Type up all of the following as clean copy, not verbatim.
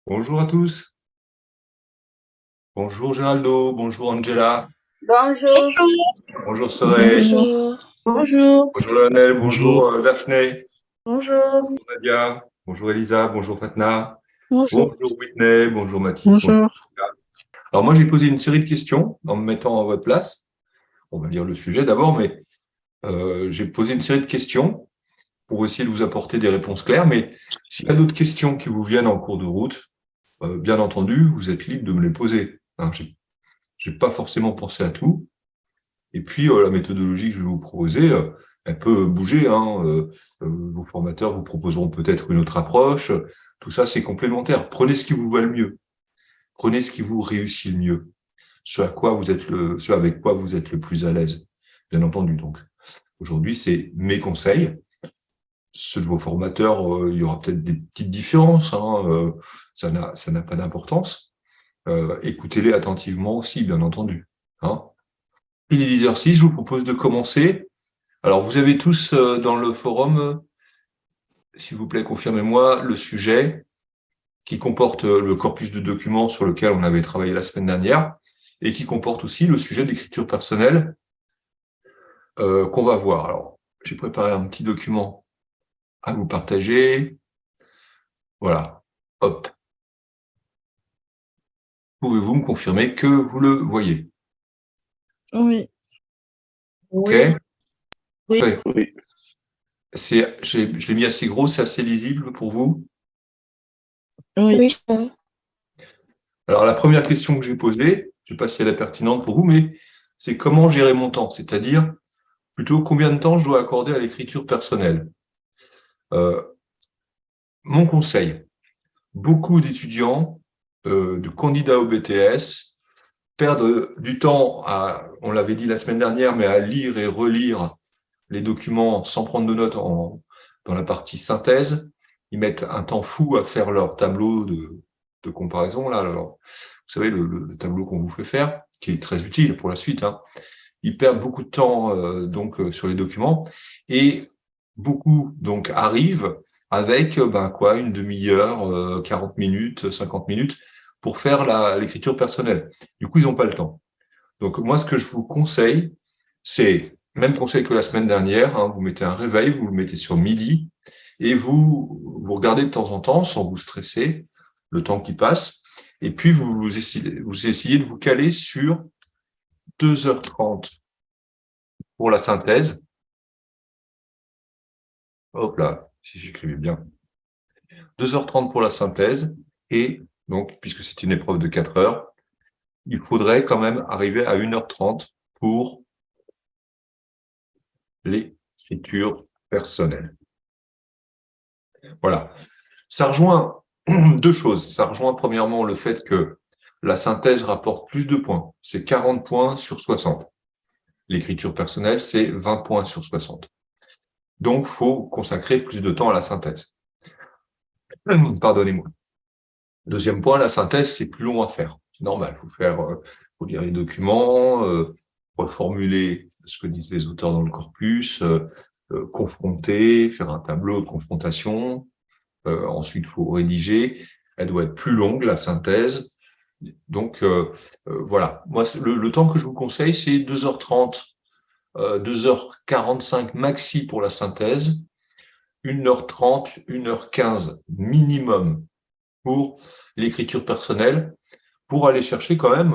Bonjour à tous. Bonjour Géraldo. Bonjour Angela. Bonjour. Bonjour Sorey. Bonjour. Bonjour. Bonjour Lionel. Bonjour Bonjour. Daphné. Bonjour. Bonjour Nadia. Bonjour Elisa. Bonjour Fatna. Bonjour. Bonjour Whitney. Bonjour Mathis. Bonjour. Bonjour. Alors moi j'ai posé une série de questions en me mettant à votre place. On va lire le sujet d'abord, mais j'ai posé une série de questions pour essayer de vous apporter des réponses claires. Mais s'il y a d'autres questions qui vous viennent en cours de route, bien entendu, vous êtes libre de me les poser. Hein, j'ai pas forcément pensé à tout. Et puis, la méthodologie que je vais vous proposer, elle peut bouger. Hein, vos formateurs vous proposeront peut-être une autre approche. Tout ça, c'est complémentaire. Prenez ce qui vous va le mieux. Prenez ce qui vous réussit le mieux. Ce avec quoi vous êtes le plus à l'aise, bien entendu. Donc, aujourd'hui, c'est mes conseils. Ceux de vos formateurs, il y aura peut-être des petites différences. Hein, ça n'a pas d'importance. Écoutez-les attentivement aussi, bien entendu. Hein. Il est 10h06, je vous propose de commencer. Alors, vous avez tous dans le forum, s'il vous plaît, confirmez-moi le sujet qui comporte le corpus de documents sur lequel on avait travaillé la semaine dernière et qui comporte aussi le sujet d'écriture personnelle qu'on va voir. Alors, j'ai préparé un petit document à vous partager. Voilà. Hop. Pouvez-vous me confirmer que vous le voyez? Oui. OK. Oui. Parfait. Oui. Je l'ai mis assez gros, c'est assez lisible pour vous? Oui. Alors, la première question que j'ai posée, je ne sais pas si elle est pertinente pour vous, mais c'est comment gérer mon temps, c'est-à-dire plutôt combien de temps je dois accorder à l'écriture personnelle. Mon conseil, beaucoup d'étudiants, de candidats au BTS, perdent du temps on l'avait dit la semaine dernière, mais à lire et relire les documents sans prendre de notes dans la partie synthèse. Ils mettent un temps fou à faire leur tableau de comparaison. Là, alors, vous savez, le tableau qu'on vous fait faire, qui est très utile pour la suite. Hein. Ils perdent beaucoup de temps sur les documents et beaucoup donc arrivent avec une demi-heure, 40 minutes, 50 minutes pour faire l'écriture personnelle. Du coup, ils n'ont pas le temps. Donc moi, ce que je vous conseille, c'est même conseil que la semaine dernière. Hein, vous mettez un réveil, vous le mettez sur midi et vous regardez de temps en temps sans vous stresser le temps qui passe. Et puis vous essayez de vous caler sur 2h30 pour la synthèse. Hop là, si j'écrivais bien. 2h30 pour la synthèse. Et donc, puisque c'est une épreuve de 4 heures, il faudrait quand même arriver à 1h30 pour l'écriture personnelle. Voilà. Ça rejoint deux choses. Ça rejoint premièrement le fait que la synthèse rapporte plus de points. C'est 40 points sur 60. L'écriture personnelle, c'est 20 points sur 60. Donc, faut consacrer plus de temps à la synthèse. Pardonnez-moi. Deuxième point, la synthèse, c'est plus long à faire. C'est normal. Faut lire les documents, reformuler ce que disent les auteurs dans le corpus, confronter, faire un tableau de confrontation. Ensuite, il faut rédiger. Elle doit être plus longue, la synthèse. Donc, voilà. Moi, le temps que je vous conseille, c'est 2h30, 2h45 maxi pour la synthèse, 1h30, 1h15 minimum pour l'écriture personnelle, pour aller chercher quand même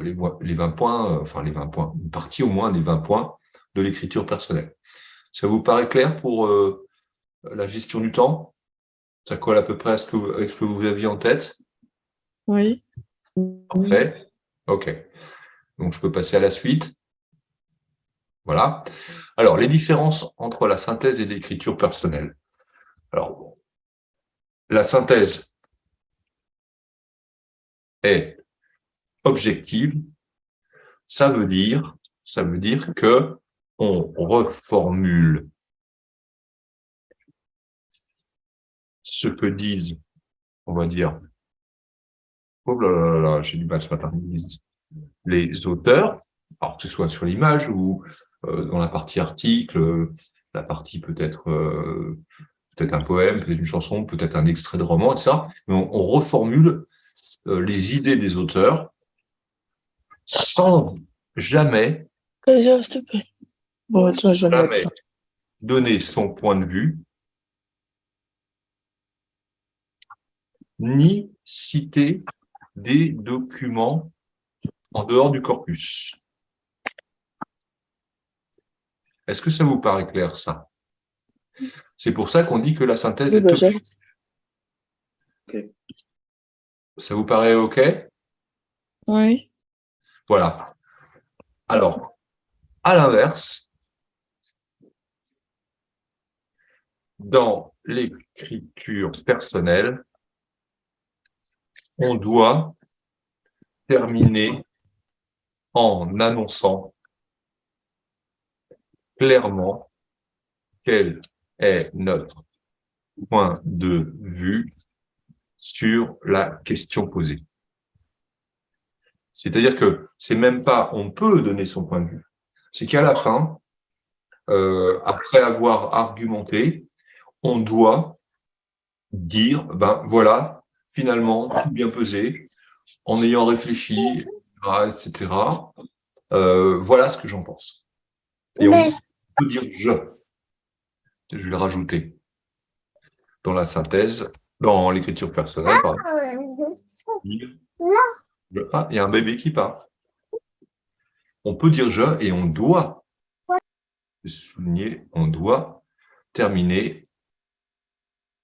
les 20 points, les 20 points, une partie au moins des 20 points de l'écriture personnelle. Ça vous paraît clair pour la gestion du temps? Ça colle à peu près avec ce que vous aviez en tête? Oui. Parfait. OK. Donc, je peux passer à la suite. Voilà. Alors, les différences entre la synthèse et l'écriture personnelle. Alors, la synthèse est objective. Ça veut dire que on reformule ce que disent, on va dire, oh là là, j'ai du mal ce matin, les auteurs, alors que ce soit sur l'image ou dans la partie article, la partie peut-être peut-être un poème, peut-être une chanson, peut-être un extrait de roman, etc. Mais on reformule les idées des auteurs sans jamais, Bon, toi, je note. jamais donner son point de vue, ni citer des documents en dehors du corpus. Est-ce que ça vous paraît clair, ça? C'est pour ça qu'on dit que la synthèse Oui, est bah, objective. Ça vous paraît OK? Oui. Voilà. Alors, à l'inverse, dans l'écriture personnelle, on doit terminer en annonçant clairement quel est notre point de vue sur la question posée. C'est-à-dire que c'est même pas on peut donner son point de vue, c'est qu'à la fin, après avoir argumenté, on doit dire, ben voilà, finalement, tout bien pesé, en ayant réfléchi, etc. Voilà ce que j'en pense. Et on peut dire je vais le rajouter dans la synthèse, dans l'écriture personnelle, pardon. Ah, il y a un bébé qui part. On peut dire je et on doit souligner, on doit terminer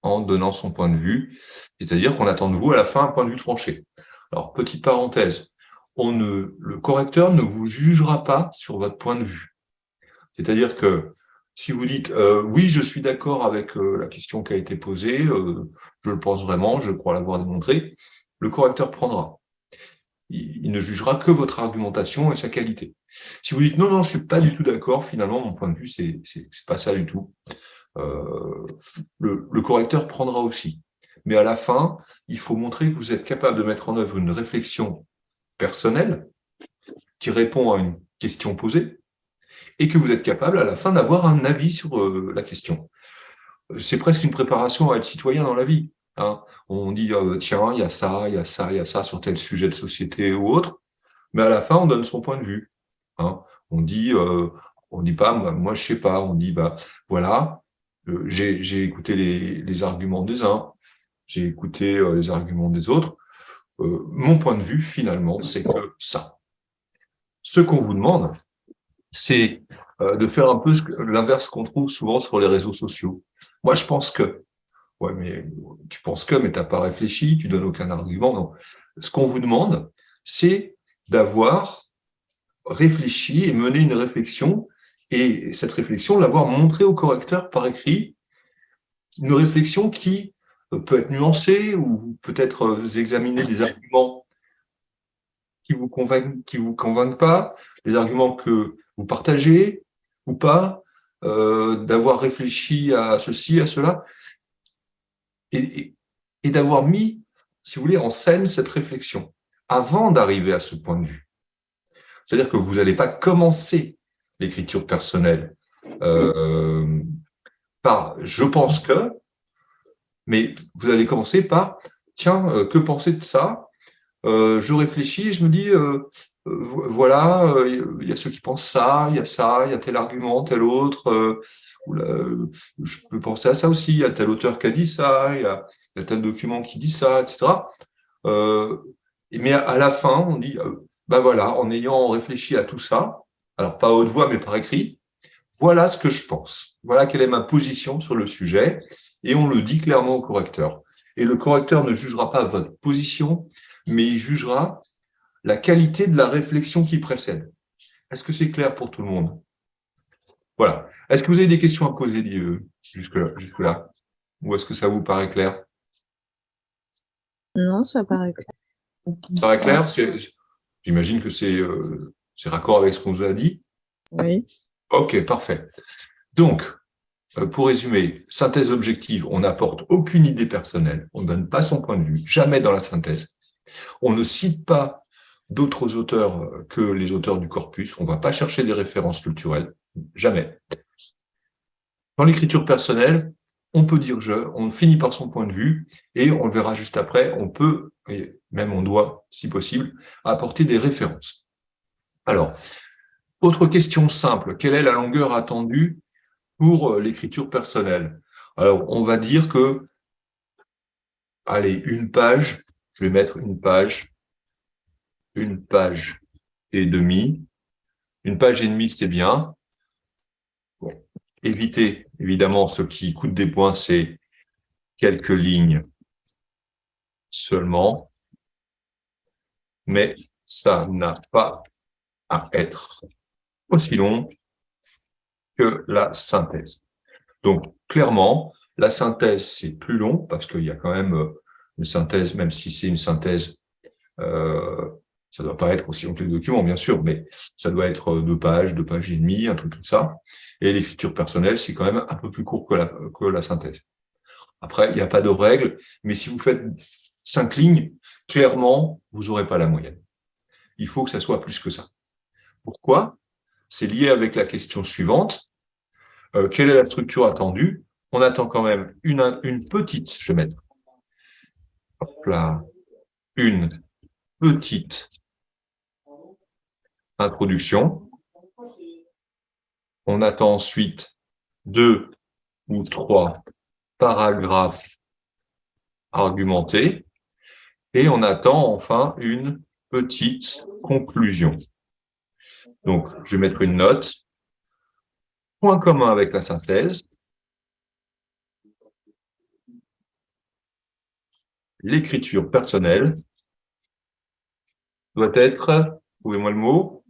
en donnant son point de vue, c'est-à-dire qu'on attend de vous à la fin un point de vue tranché. Alors, petite parenthèse, le correcteur ne vous jugera pas sur votre point de vue. C'est-à-dire que si vous dites oui, je suis d'accord avec la question qui a été posée, je le pense vraiment, je crois l'avoir démontré, le correcteur prendra. Il ne jugera que votre argumentation et sa qualité. Si vous dites non, je suis pas du tout d'accord, finalement, mon point de vue, c'est pas ça du tout. Le correcteur prendra aussi. Mais à la fin, il faut montrer que vous êtes capable de mettre en œuvre une réflexion personnelle qui répond à une question posée et que vous êtes capable à la fin d'avoir un avis sur la question. C'est presque une préparation à être citoyen dans la vie. Hein. On dit, tiens, il y a ça, il y a ça, il y a ça sur tel sujet de société ou autre, mais à la fin, on donne son point de vue. Hein. On dit pas, moi, je sais pas, on dit, bah voilà, j'ai écouté les arguments des uns, j'ai écouté les arguments des autres. Mon point de vue, finalement, c'est que ça. Ce qu'on vous demande, c'est de faire un peu l'inverse qu'on trouve souvent sur les réseaux sociaux. Moi, je pense que. Ouais, mais tu penses que, mais t'as pas réfléchi, tu donnes aucun argument. Non. Ce qu'on vous demande, c'est d'avoir réfléchi et mené une réflexion, et cette réflexion, l'avoir montrée au correcteur par écrit, une réflexion qui peut être nuancée ou peut-être vous examiner des arguments qui vous convainquent pas, des arguments que vous partagez ou pas, d'avoir réfléchi à ceci, à cela, et d'avoir mis, si vous voulez, en scène cette réflexion avant d'arriver à ce point de vue. C'est-à-dire que vous n'allez pas commencer l'écriture personnelle par « je pense que », mais vous allez commencer par « tiens, que penser de ça ?» Je réfléchis et je me dis voilà, il y a ceux qui pensent ça, il y a tel argument, tel autre, je peux penser à ça aussi, il y a tel auteur qui a dit ça, il y a tel document qui dit ça, etc. Mais à la fin, on dit bah voilà, en ayant réfléchi à tout ça, alors pas à haute voix mais par écrit, voilà ce que je pense, voilà quelle est ma position sur le sujet, et on le dit clairement au correcteur. Et le correcteur ne jugera pas votre position, mais il jugera la qualité de la réflexion qui précède. Est-ce que c'est clair pour tout le monde? Voilà. Est-ce que vous avez des questions à poser jusque-là? Ou est-ce que ça vous paraît clair? Non, ça paraît clair. Ça paraît clair? J'imagine que c'est raccord avec ce qu'on vous a dit. Oui. Ok, parfait. Donc, pour résumer, synthèse objective, on n'apporte aucune idée personnelle, on ne donne pas son point de vue, jamais dans la synthèse. On ne cite pas d'autres auteurs que les auteurs du corpus, on ne va pas chercher des références culturelles, jamais. Dans l'écriture personnelle, on peut dire je, on finit par son point de vue, et on le verra juste après, on peut, et même on doit, si possible, apporter des références. Alors, autre question simple, quelle est la longueur attendue pour l'écriture personnelle? Alors, on va dire que, allez, une page, je vais mettre une page et demie. Une page et demie, c'est bien. Bon. Évitez, évidemment, ce qui coûte des points, c'est quelques lignes seulement, mais ça n'a pas à être aussi long que la synthèse. Donc, clairement, la synthèse, c'est plus long parce qu'il y a quand même une synthèse, même si c'est une synthèse, ça doit pas être aussi long que les documents, bien sûr, mais ça doit être 2 pages et demie, un truc comme ça. Et l'écriture personnelle, c'est quand même un peu plus court que la synthèse. Après, il n'y a pas de règle, mais si vous faites 5 lignes, clairement, vous n'aurez pas la moyenne. Il faut que ça soit plus que ça. Pourquoi? C'est lié avec la question suivante. Quelle est la structure attendue? On attend quand même une petite, je vais mettre, hop là, une petite introduction. On attend ensuite 2 ou 3 paragraphes argumentés. Et on attend enfin une petite conclusion. Donc, je vais mettre une note. Point commun avec la synthèse. L'écriture personnelle doit être, trouvez-moi le mot,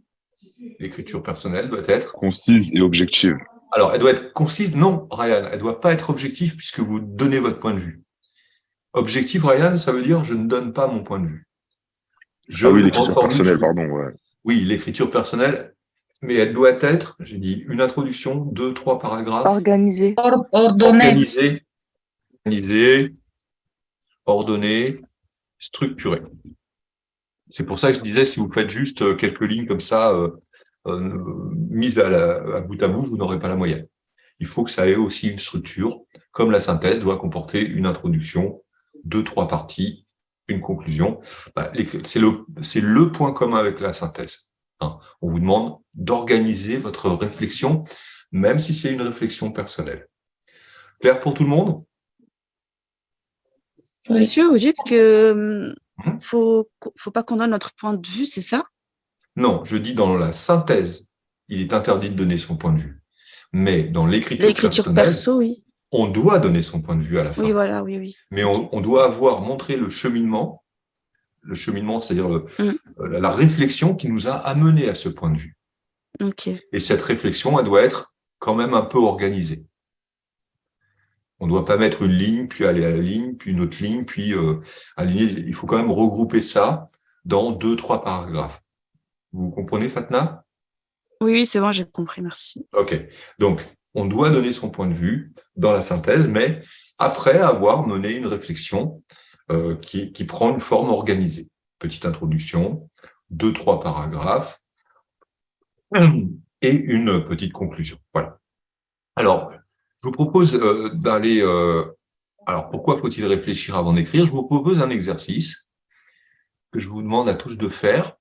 l'écriture personnelle doit être concise et objective. Alors, elle doit être concise. Non, Ryan, elle doit pas être objective puisque vous donnez votre point de vue. Objectif, Ryan, ça veut dire je ne donne pas mon point de vue. Oui, l'écriture personnelle, pardon. Ouais. Oui, l'écriture personnelle, mais elle doit être, j'ai dit, une introduction, 2, 3 paragraphes. Organisé. Ordonné. Ordonné, structuré. C'est pour ça que je disais, si vous faites juste quelques lignes comme ça, mises à bout, vous n'aurez pas la moyenne. Il faut que ça ait aussi une structure, comme la synthèse doit comporter une introduction, 2, 3 parties, une conclusion. C'est le point commun avec la synthèse. On vous demande d'organiser votre réflexion, même si c'est une réflexion personnelle. Clair pour tout le monde? Monsieur, vous dites que faut pas qu'on donne notre point de vue, c'est ça? Non, je dis dans la synthèse, il est interdit de donner son point de vue. Mais dans l'écriture personnelle, perso, oui. On doit donner son point de vue à la fin. Oui, voilà, oui. Mais on doit avoir montré le cheminement, c'est-à-dire la réflexion qui nous a amené à ce point de vue. Okay. Et cette réflexion, elle doit être quand même un peu organisée. On ne doit pas mettre une ligne, puis aller à la ligne, puis une autre ligne, puis aligner. Il faut quand même regrouper ça dans 2, 3 paragraphes. Vous comprenez, Fatna? Oui, c'est bon, j'ai compris, merci. Ok. Donc, on doit donner son point de vue dans la synthèse, mais après avoir mené une réflexion qui prend une forme organisée. Petite introduction, 2, 3 paragraphes et une petite conclusion. Voilà. Alors, je vous propose d'aller... alors, pourquoi faut-il réfléchir avant d'écrire? Je vous propose un exercice que je vous demande à tous de faire.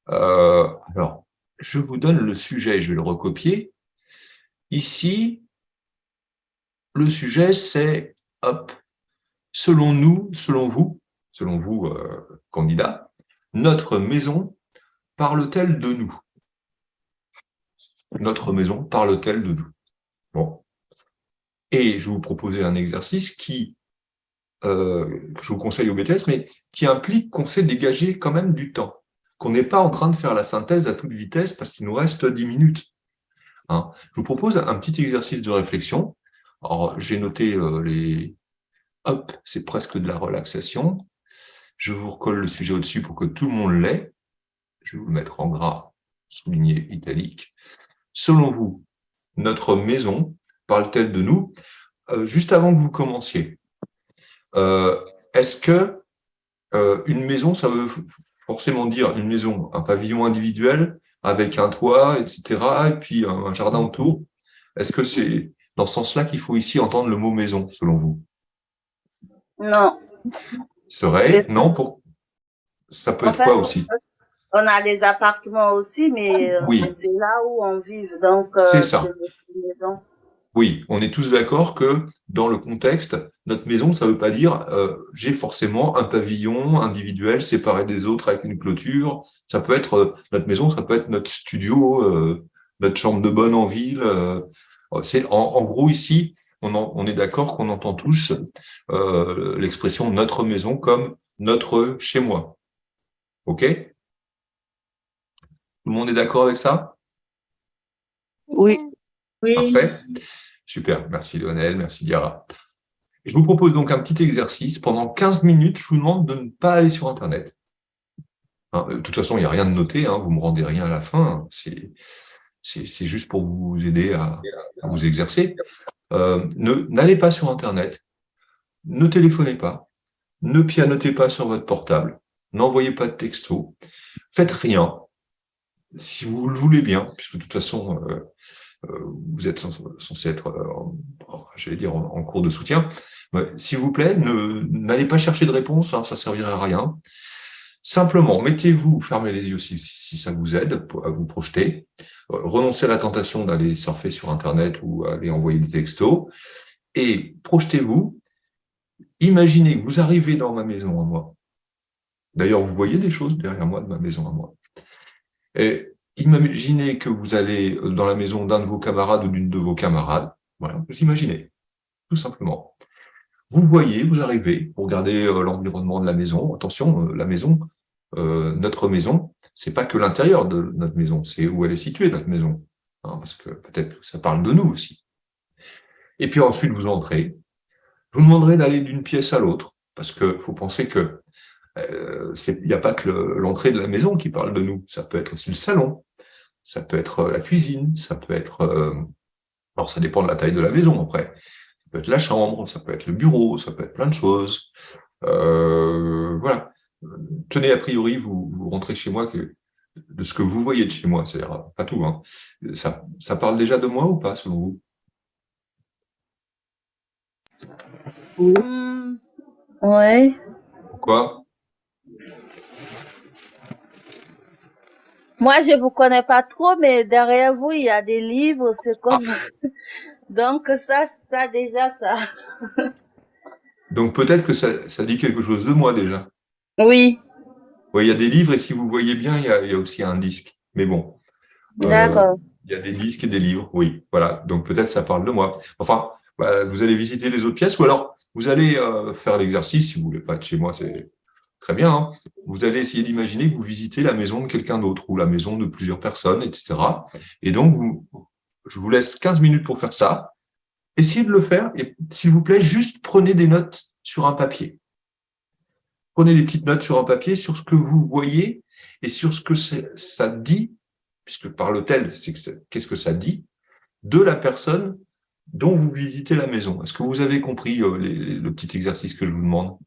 Alors, je vous donne le sujet, je vais le recopier. Ici, le sujet, c'est, selon nous, selon vous, candidat, notre maison parle-t-elle de nous? Notre maison parle-t-elle de nous? Bon. Et je vais vous proposer un exercice que je vous conseille au BTS, mais qui implique qu'on s'est dégagé quand même du temps, qu'on n'est pas en train de faire la synthèse à toute vitesse parce qu'il nous reste 10 minutes. Je vous propose un petit exercice de réflexion. Alors, j'ai noté c'est presque de la relaxation. Je vous recolle le sujet au-dessus pour que tout le monde l'ait. Je vais vous le mettre en gras, souligné, italique. Selon vous, notre maison parle-t-elle de nous? Juste avant que vous commenciez, est-ce que une maison, ça veut forcément dire une maison, un pavillon individuel avec un toit, etc., et puis un jardin autour? Est-ce que c'est dans ce sens-là qu'il faut ici entendre le mot maison, selon vous? Non. Serait, non, ça peut En être fait, quoi aussi? on a des appartements aussi, mais Oui, c'est là où on vit. Donc, c'est c'est ça. une maison. Oui, on est tous d'accord que dans le contexte, notre maison, ça ne veut pas dire j'ai forcément un pavillon individuel séparé des autres avec une clôture. Ça peut être notre maison, ça peut être notre studio, notre chambre de bonne en ville. En gros ici, on est d'accord qu'on entend tous l'expression notre maison comme notre chez moi. OK? Tout le monde est d'accord avec ça? Oui. Oui. Parfait. Super. Merci Lionel, merci Diara. Je vous propose donc un petit exercice. Pendant 15 minutes, je vous demande de ne pas aller sur Internet. De toute façon, il n'y a rien de noté, vous ne me rendez rien à la fin. C'est juste pour vous aider à vous exercer. N'allez pas sur Internet, ne téléphonez pas, ne pianotez pas sur votre portable, n'envoyez pas de texto, faites rien, si vous le voulez bien, puisque de toute façon, vous êtes censé être, j'allais dire, en cours de soutien. S'il vous plaît, n'allez pas chercher de réponse, ça ne servirait à rien. Simplement, mettez-vous, fermez les yeux si ça vous aide à vous projeter. Renoncez à la tentation d'aller surfer sur Internet ou aller envoyer des textos. Et projetez-vous, imaginez que vous arrivez dans ma maison à moi. D'ailleurs, vous voyez des choses derrière moi de ma maison à moi. Et imaginez que vous allez dans la maison d'un de vos camarades ou d'une de vos camarades. Voilà, vous imaginez, tout simplement. Vous voyez, vous arrivez, vous regardez l'environnement de la maison. Attention, la maison, notre maison, c'est pas que l'intérieur de notre maison, c'est où elle est située, notre maison. Parce que peut-être que ça parle de nous aussi. Et puis ensuite, vous entrez. Je vous demanderai d'aller d'une pièce à l'autre, parce qu'il faut penser que il n'y a pas que l'entrée de la maison qui parle de nous. Ça peut être aussi le salon, ça peut être la cuisine, ça peut être... alors, ça dépend de la taille de la maison, après. Ça peut être la chambre, ça peut être le bureau, ça peut être plein de choses. Voilà. Tenez, a priori, vous rentrez chez moi de ce que vous voyez de chez moi, c'est-à-dire pas tout. Ça parle déjà de moi ou pas, selon vous? Oui. Ouais. Pourquoi? Moi, je vous connais pas trop, mais derrière vous, il y a des livres, c'est comme... Donc, ça déjà, ça. Donc peut-être que ça dit quelque chose de moi déjà. Oui, Oui, il y a des livres et si vous voyez bien, il y a aussi un disque. Mais bon, d'accord. il y a des disques et des livres, oui. Voilà, donc peut-être ça parle de moi. Enfin, vous allez visiter les autres pièces ou alors vous allez faire l'exercice, si vous voulez pas être chez moi, c'est très bien. Vous allez essayer d'imaginer que vous visitez la maison de quelqu'un d'autre ou la maison de plusieurs personnes, etc. Et donc, je vous laisse 15 minutes pour faire ça. Essayez de le faire et s'il vous plaît, juste prenez des notes sur un papier. Prenez des petites notes sur un papier sur ce que vous voyez et sur ce que ça dit, puisque par le tel, qu'est-ce que ça dit, de la personne dont vous visitez la maison. Est-ce que vous avez compris le petit exercice que je vous demande?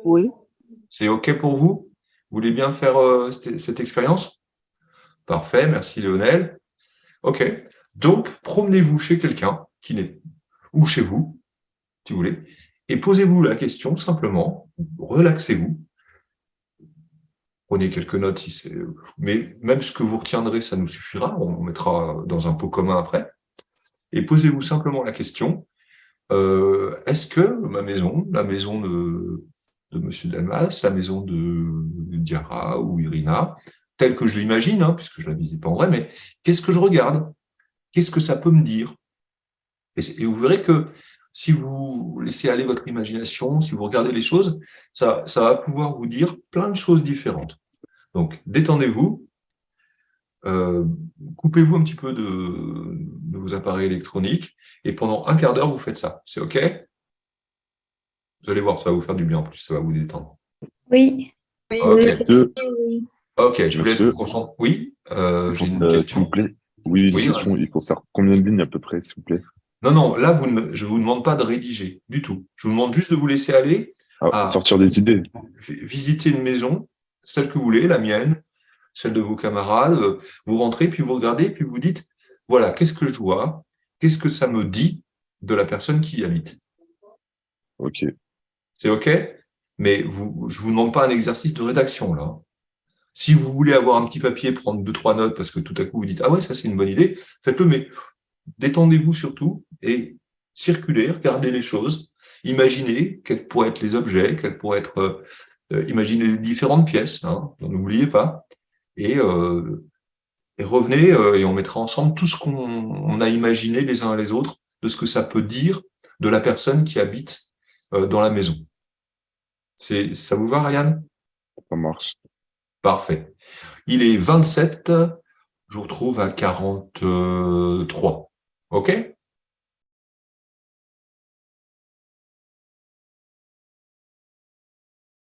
Oui. C'est OK pour vous? Vous voulez bien faire cette expérience? Parfait, merci Lionel. OK. Donc, promenez-vous chez quelqu'un ou chez vous, si vous voulez, et posez-vous la question simplement, relaxez-vous. Prenez quelques notes si c'est. Mais même ce que vous retiendrez, ça nous suffira. On mettra dans un pot commun après. Et posez-vous simplement la question est-ce que ma maison, la maison de Monsieur Delmas, la maison de Diara ou Irina, telle que je l'imagine, puisque je ne la visite pas en vrai, mais qu'est-ce que je regarde? Qu'est-ce que ça peut me dire? Et vous verrez que si vous laissez aller votre imagination, si vous regardez les choses, ça va pouvoir vous dire plein de choses différentes. Donc, détendez-vous, coupez-vous un petit peu de vos appareils électroniques et pendant un quart d'heure, vous faites ça. C'est OK? Vous allez voir, ça va vous faire du bien en plus, ça va vous détendre. Oui. OK. OK, je vous laisse Monsieur. vous concentrer. Oui, j'ai une question. S'il vous plaît. Oui, une Oui, question. Il faut faire combien de lignes à peu près, s'il vous plaît? Non, là, je ne vous demande pas de rédiger du tout. Je vous demande juste de vous laisser aller à sortir des idées. visiter une maison, celle que vous voulez, la mienne, celle de vos camarades. Vous rentrez, puis vous regardez, puis vous dites, voilà, qu'est-ce que je vois? qu'est-ce que ça me dit de la personne qui y habite? Ok. C'est OK? Mais je vous demande pas un exercice de rédaction, là. Si vous voulez avoir un petit papier, prendre 2, 3 notes, parce que tout à coup vous dites, ah ouais, ça c'est une bonne idée, faites-le, mais détendez-vous surtout et circulez, regardez les choses, imaginez quels pourraient être les objets, quels pourraient être, imaginez les différentes pièces, hein, n'oubliez pas, et, euh, et revenez et on mettra ensemble tout ce qu'on a imaginé les uns et les autres de ce que ça peut dire de la personne qui habite dans la maison. Ça vous va, Ryan? Ça marche. Parfait. Il est 27, je vous retrouve à 43. OK?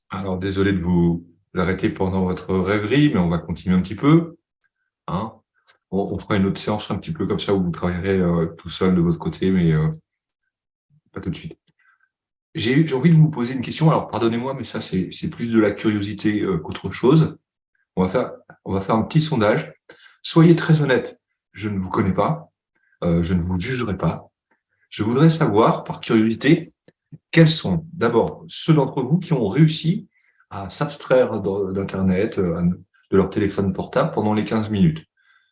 Alors, désolé de vous arrêter pendant votre rêverie, mais on va continuer un petit peu. Hein. On fera une autre séance un petit peu comme ça où vous travaillerez tout seul de votre côté, mais pas tout de suite. J'ai envie de vous poser une question. Alors, pardonnez-moi, mais ça, c'est plus de la curiosité qu'autre chose. On va faire un petit sondage. Soyez très honnête. Je ne vous connais pas. Je ne vous jugerai pas. Je voudrais savoir, par curiosité, quels sont d'abord ceux d'entre vous qui ont réussi à s'abstraire d'Internet, de leur téléphone portable pendant les 15 minutes.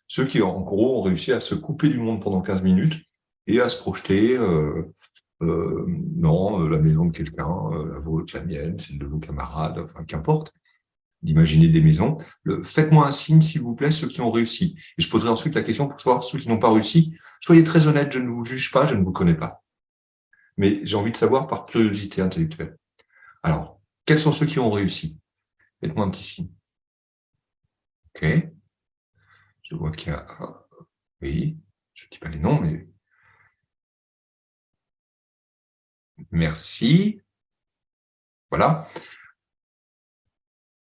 Ceux qui, en gros, ont réussi à se couper du monde pendant 15 minutes et à se projeter dans la maison de quelqu'un, la vôtre, la mienne, celle de vos camarades, enfin, qu'importe, d'imaginer des maisons. Faites-moi un signe, s'il vous plaît, ceux qui ont réussi. Et je poserai ensuite la question pour savoir ceux qui n'ont pas réussi. Soyez très honnêtes, je ne vous juge pas, je ne vous connais pas. Mais j'ai envie de savoir par curiosité intellectuelle. Alors, quels sont ceux qui ont réussi? Faites-moi un petit signe. OK. Je vois qu'il y a... Oui, je ne dis pas les noms, mais... Merci. Voilà.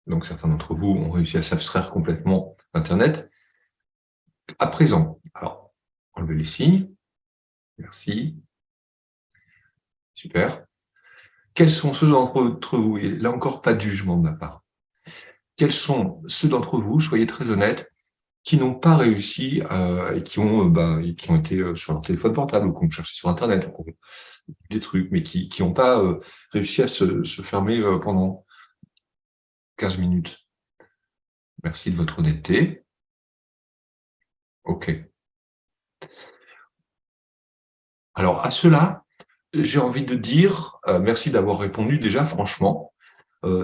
Donc, certains d'entre vous ont réussi à s'abstraire complètement d'Internet. À présent, alors, enlevez les signes. Merci. Super. Quels sont ceux d'entre vous, et là encore, pas de jugement de ma part, quels sont ceux d'entre vous, soyez très honnêtes, qui n'ont pas réussi et qui ont été sur leur téléphone portable ou qui ont cherché sur Internet, des trucs, mais qui n'ont pas réussi à se fermer pendant 15 minutes. Merci de votre honnêteté. OK. Alors, à cela, j'ai envie de dire, merci d'avoir répondu déjà, franchement.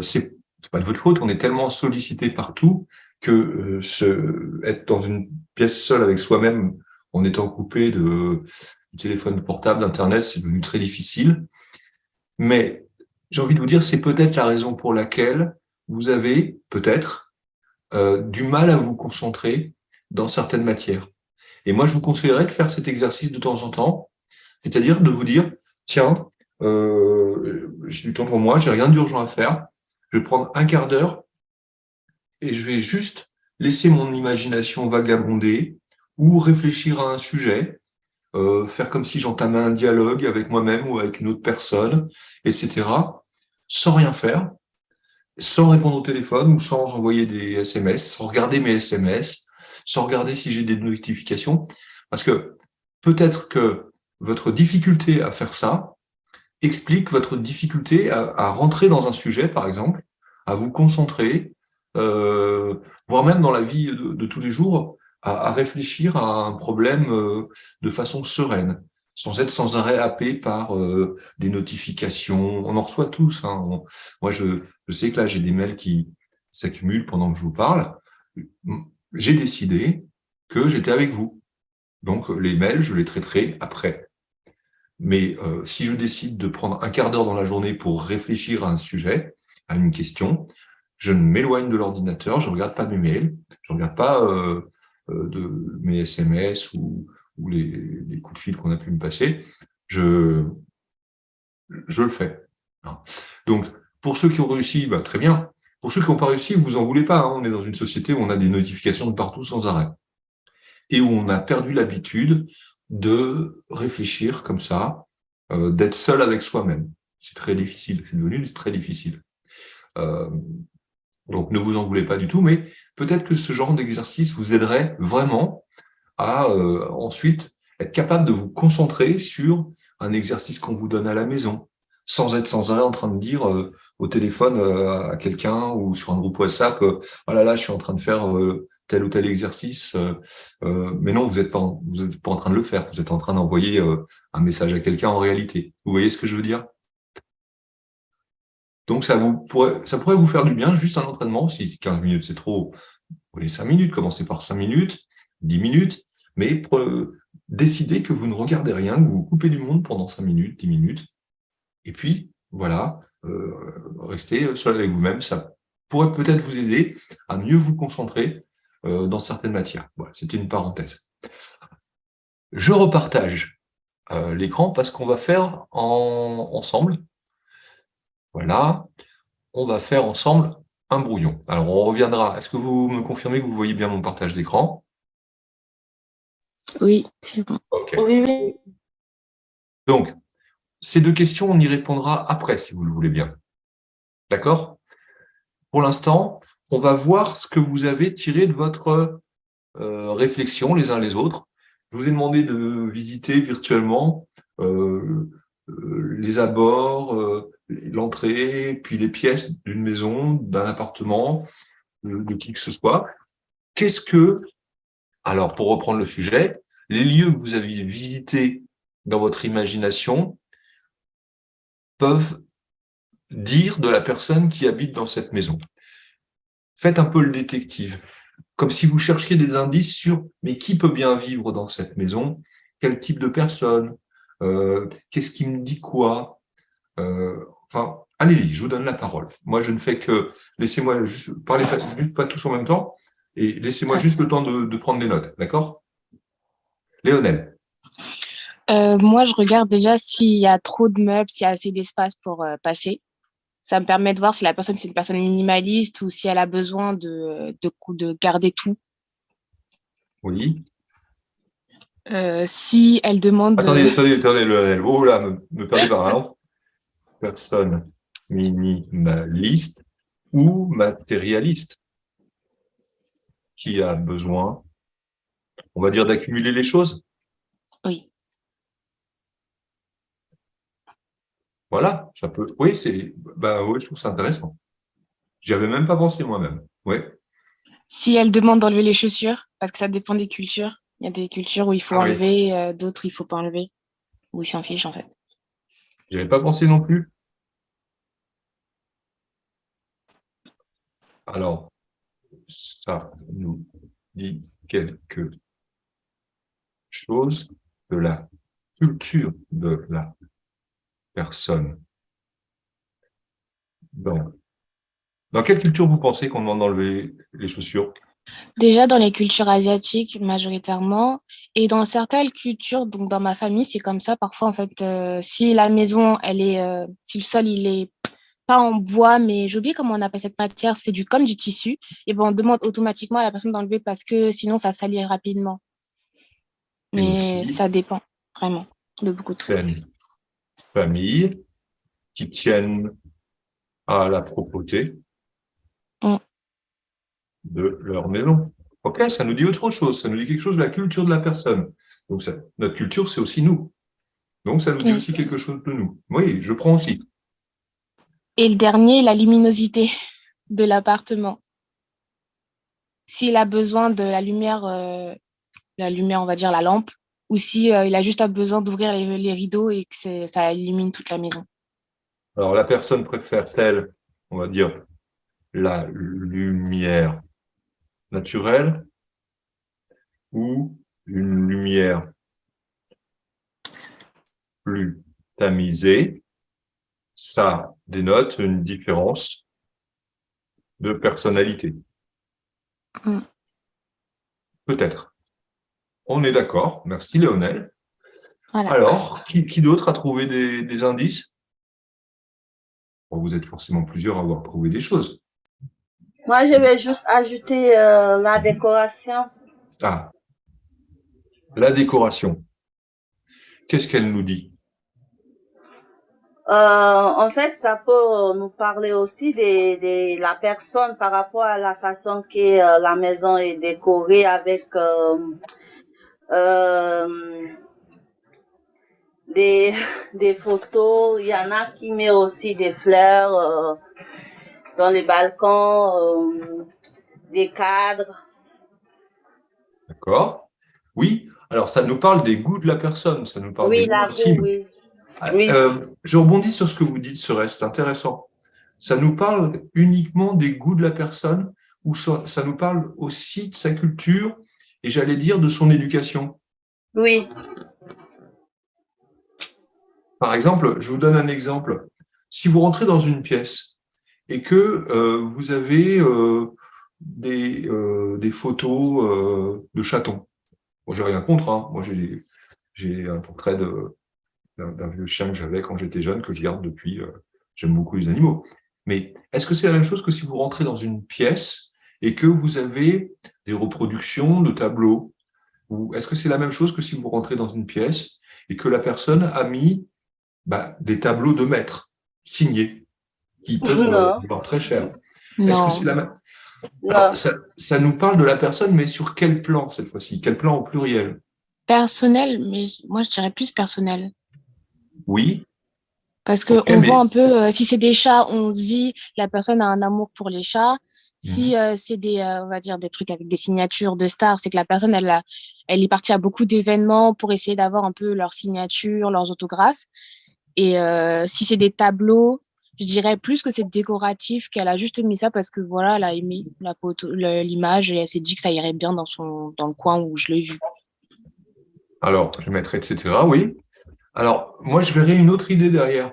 C'est pas de votre faute, on est tellement sollicité partout que être dans une pièce seule avec soi-même en étant coupé du téléphone portable, d'Internet, c'est devenu très difficile. Mais j'ai envie de vous dire, c'est peut-être la raison pour laquelle vous avez peut-être du mal à vous concentrer dans certaines matières. Et moi, je vous conseillerais de faire cet exercice de temps en temps, c'est-à-dire de vous dire, tiens, j'ai du temps pour moi, j'ai rien d'urgent à faire, je vais prendre un quart d'heure et je vais juste laisser mon imagination vagabonder ou réfléchir à un sujet, faire comme si j'entamais un dialogue avec moi-même ou avec une autre personne, etc., sans rien faire, sans répondre au téléphone ou sans envoyer des SMS, sans regarder mes SMS, sans regarder si j'ai des notifications, parce que peut-être que votre difficulté à faire ça explique votre difficulté à rentrer dans un sujet, par exemple, à vous concentrer, voire même dans la vie de tous les jours, à réfléchir à un problème de façon sereine, sans être sans arrêt happé par des notifications. On en reçoit tous. Hein. Moi, je sais que là, j'ai des mails qui s'accumulent pendant que je vous parle. J'ai décidé que j'étais avec vous. Donc, les mails, je les traiterai après. Mais si je décide de prendre un quart d'heure dans la journée pour réfléchir à un sujet, à une question, je ne m'éloigne de l'ordinateur, je ne regarde pas mes mails, je ne regarde pas de mes SMS ou les coups de fil qu'on a pu me passer, je le fais. Hein. Donc, pour ceux qui ont réussi, bah, très bien. Pour ceux qui n'ont pas réussi, vous en voulez pas. Hein. On est dans une société où on a des notifications de partout sans arrêt. Et où on a perdu l'habitude de réfléchir comme ça, d'être seul avec soi-même. C'est très difficile, c'est devenu très difficile. Donc ne vous en voulez pas du tout, mais peut-être que ce genre d'exercice vous aiderait vraiment à ensuite être capable de vous concentrer sur un exercice qu'on vous donne à la maison, sans être sans arrêt en train de dire au téléphone à quelqu'un ou sur un groupe WhatsApp, oh là là, je suis en train de faire tel ou tel exercice. Mais non, vous êtes pas en train de le faire. Vous êtes en train d'envoyer un message à quelqu'un en réalité. Vous voyez ce que je veux dire? Donc, ça pourrait vous faire du bien, juste un entraînement. Si 15 minutes, c'est trop, vous voulez 5 minutes, commencez par 5 minutes, 10 minutes, mais décidez que vous ne regardez rien, que vous vous coupez du monde pendant 5 minutes, 10 minutes. Et puis, voilà, restez seul avec vous-même. Ça pourrait peut-être vous aider à mieux vous concentrer dans certaines matières. Voilà, c'était une parenthèse. Je repartage l'écran parce qu'on va faire ensemble. Voilà, on va faire ensemble un brouillon. Alors, on reviendra. Est-ce que vous me confirmez que vous voyez bien mon partage d'écran? Oui, c'est bon. Ok. Oui, oui. Donc, ces deux questions, on y répondra après, si vous le voulez bien. D'accord? Pour l'instant, on va voir ce que vous avez tiré de votre réflexion les uns les autres. Je vous ai demandé de visiter virtuellement les abords, l'entrée, puis les pièces d'une maison, d'un appartement, de qui que ce soit. Alors pour reprendre le sujet, les lieux que vous avez visités dans votre imagination peuvent dire de la personne qui habite dans cette maison. Faites un peu le détective, comme si vous cherchiez des indices sur mais qui peut bien vivre dans cette maison, quel type de personne, qu'est-ce qui me dit quoi, enfin, allez-y, je vous donne la parole. Moi, je ne fais que laissez-moi juste parler, juste pas tous en même temps, et laissez-moi juste le temps de prendre des notes, d'accord? Léonel. Moi, je regarde déjà s'il y a trop de meubles, s'il y a assez d'espace pour passer. Ça me permet de voir si la personne, c'est une personne minimaliste ou si elle a besoin de garder tout. Oui. Si elle demande... Attendez, Léonel. Oh là, me perdez par là. Personne minimaliste ou matérialiste qui a besoin, on va dire, d'accumuler les choses. Oui. Voilà, ça peut. Oui, oui, je trouve ça intéressant. J'y avais même pas pensé moi-même. Oui. Si elle demande d'enlever les chaussures, parce que ça dépend des cultures. Il y a des cultures où il faut Ah oui. enlever, d'autres il faut pas enlever, où ils s'en fichent en fait. J'y avais pas pensé non plus. Alors, ça nous dit quelque chose de la culture de la personne. Dans quelle culture vous pensez qu'on demande d'enlever les chaussures? Déjà dans les cultures asiatiques majoritairement, et dans certaines cultures, donc dans ma famille, c'est comme ça. Parfois, en fait, si la maison, si le sol, il est pas en bois, mais j'ai oublié comment on appelle cette matière, c'est comme du tissu, et ben on demande automatiquement à la personne d'enlever parce que sinon ça salit rapidement. Et Mais aussi, ça dépend vraiment de beaucoup de trucs. certaines familles qui tiennent à la propreté Mm. de leur maison. Ok, ça nous dit autre chose, ça nous dit quelque chose de la culture de la personne. Donc notre culture, c'est aussi nous. Donc ça nous dit Oui. aussi quelque chose de nous. Oui, je prends aussi. Et le dernier, la luminosité de l'appartement. S'il a besoin de la lumière, on va dire la lampe, ou si il a juste besoin d'ouvrir les rideaux et que ça illumine toute la maison. Alors la personne préfère-t-elle, on va dire, la lumière naturelle ou une lumière plus tamisée? Ça dénote une différence de personnalité. Mm. Peut-être. On est d'accord. Merci, Léonel. Voilà. Alors, qui d'autre a trouvé des indices? Bon, vous êtes forcément plusieurs à avoir trouvé des choses. Moi, je vais juste ajouter la décoration. Ah, la décoration. Qu'est-ce qu'elle nous dit? En fait, ça peut nous parler aussi de la personne par rapport à la façon que la maison est décorée avec euh, des, des photos. Il y en a qui met aussi des fleurs dans les balcons, des cadres. D'accord? Oui. Alors, ça nous parle des goûts de la personne, ça nous parle des Oui, goûts la intimes. oui. Oui, Je rebondis sur ce que vous dites, Sorel, c'est intéressant. Ça nous parle uniquement des goûts de la personne ou ça nous parle aussi de sa culture et j'allais dire de son éducation. oui, Par exemple, je vous donne un exemple. Si vous rentrez dans une pièce et que vous avez des photos de chatons, moi j'ai rien contre, hein. Moi j'ai un portrait d'un vieux chien que j'avais quand j'étais jeune, que je garde depuis. J'aime beaucoup les animaux. Mais est-ce que c'est la même chose que si vous rentrez dans une pièce et que vous avez des reproductions de tableaux? Ou est-ce que c'est la même chose que si vous rentrez dans une pièce et que la personne a mis des tableaux de maître signés qui peuvent non, valoir très cher? Est-ce que Non. c'est la même? Alors, non. ça nous parle de la personne, mais sur quel plan cette fois-ci? Quel plan au pluriel? Personnel, mais moi, je dirais plus personnel. Oui, Parce que ok, on voit mais un peu, si c'est des chats, on se dit la personne a un amour pour les chats. Mhm. Si c'est des, on va dire des trucs avec des signatures de stars, c'est que la personne, elle est partie à beaucoup d'événements pour essayer d'avoir un peu leurs signatures, leurs autographes. Et si c'est des tableaux, je dirais plus que c'est décoratif, qu'elle a juste mis ça parce que voilà, elle a aimé la photo, l'image et elle s'est dit que ça irait bien dans le coin où je l'ai vu. Alors, je vais mettre etc. Oui. Alors, moi, je verrais une autre idée derrière.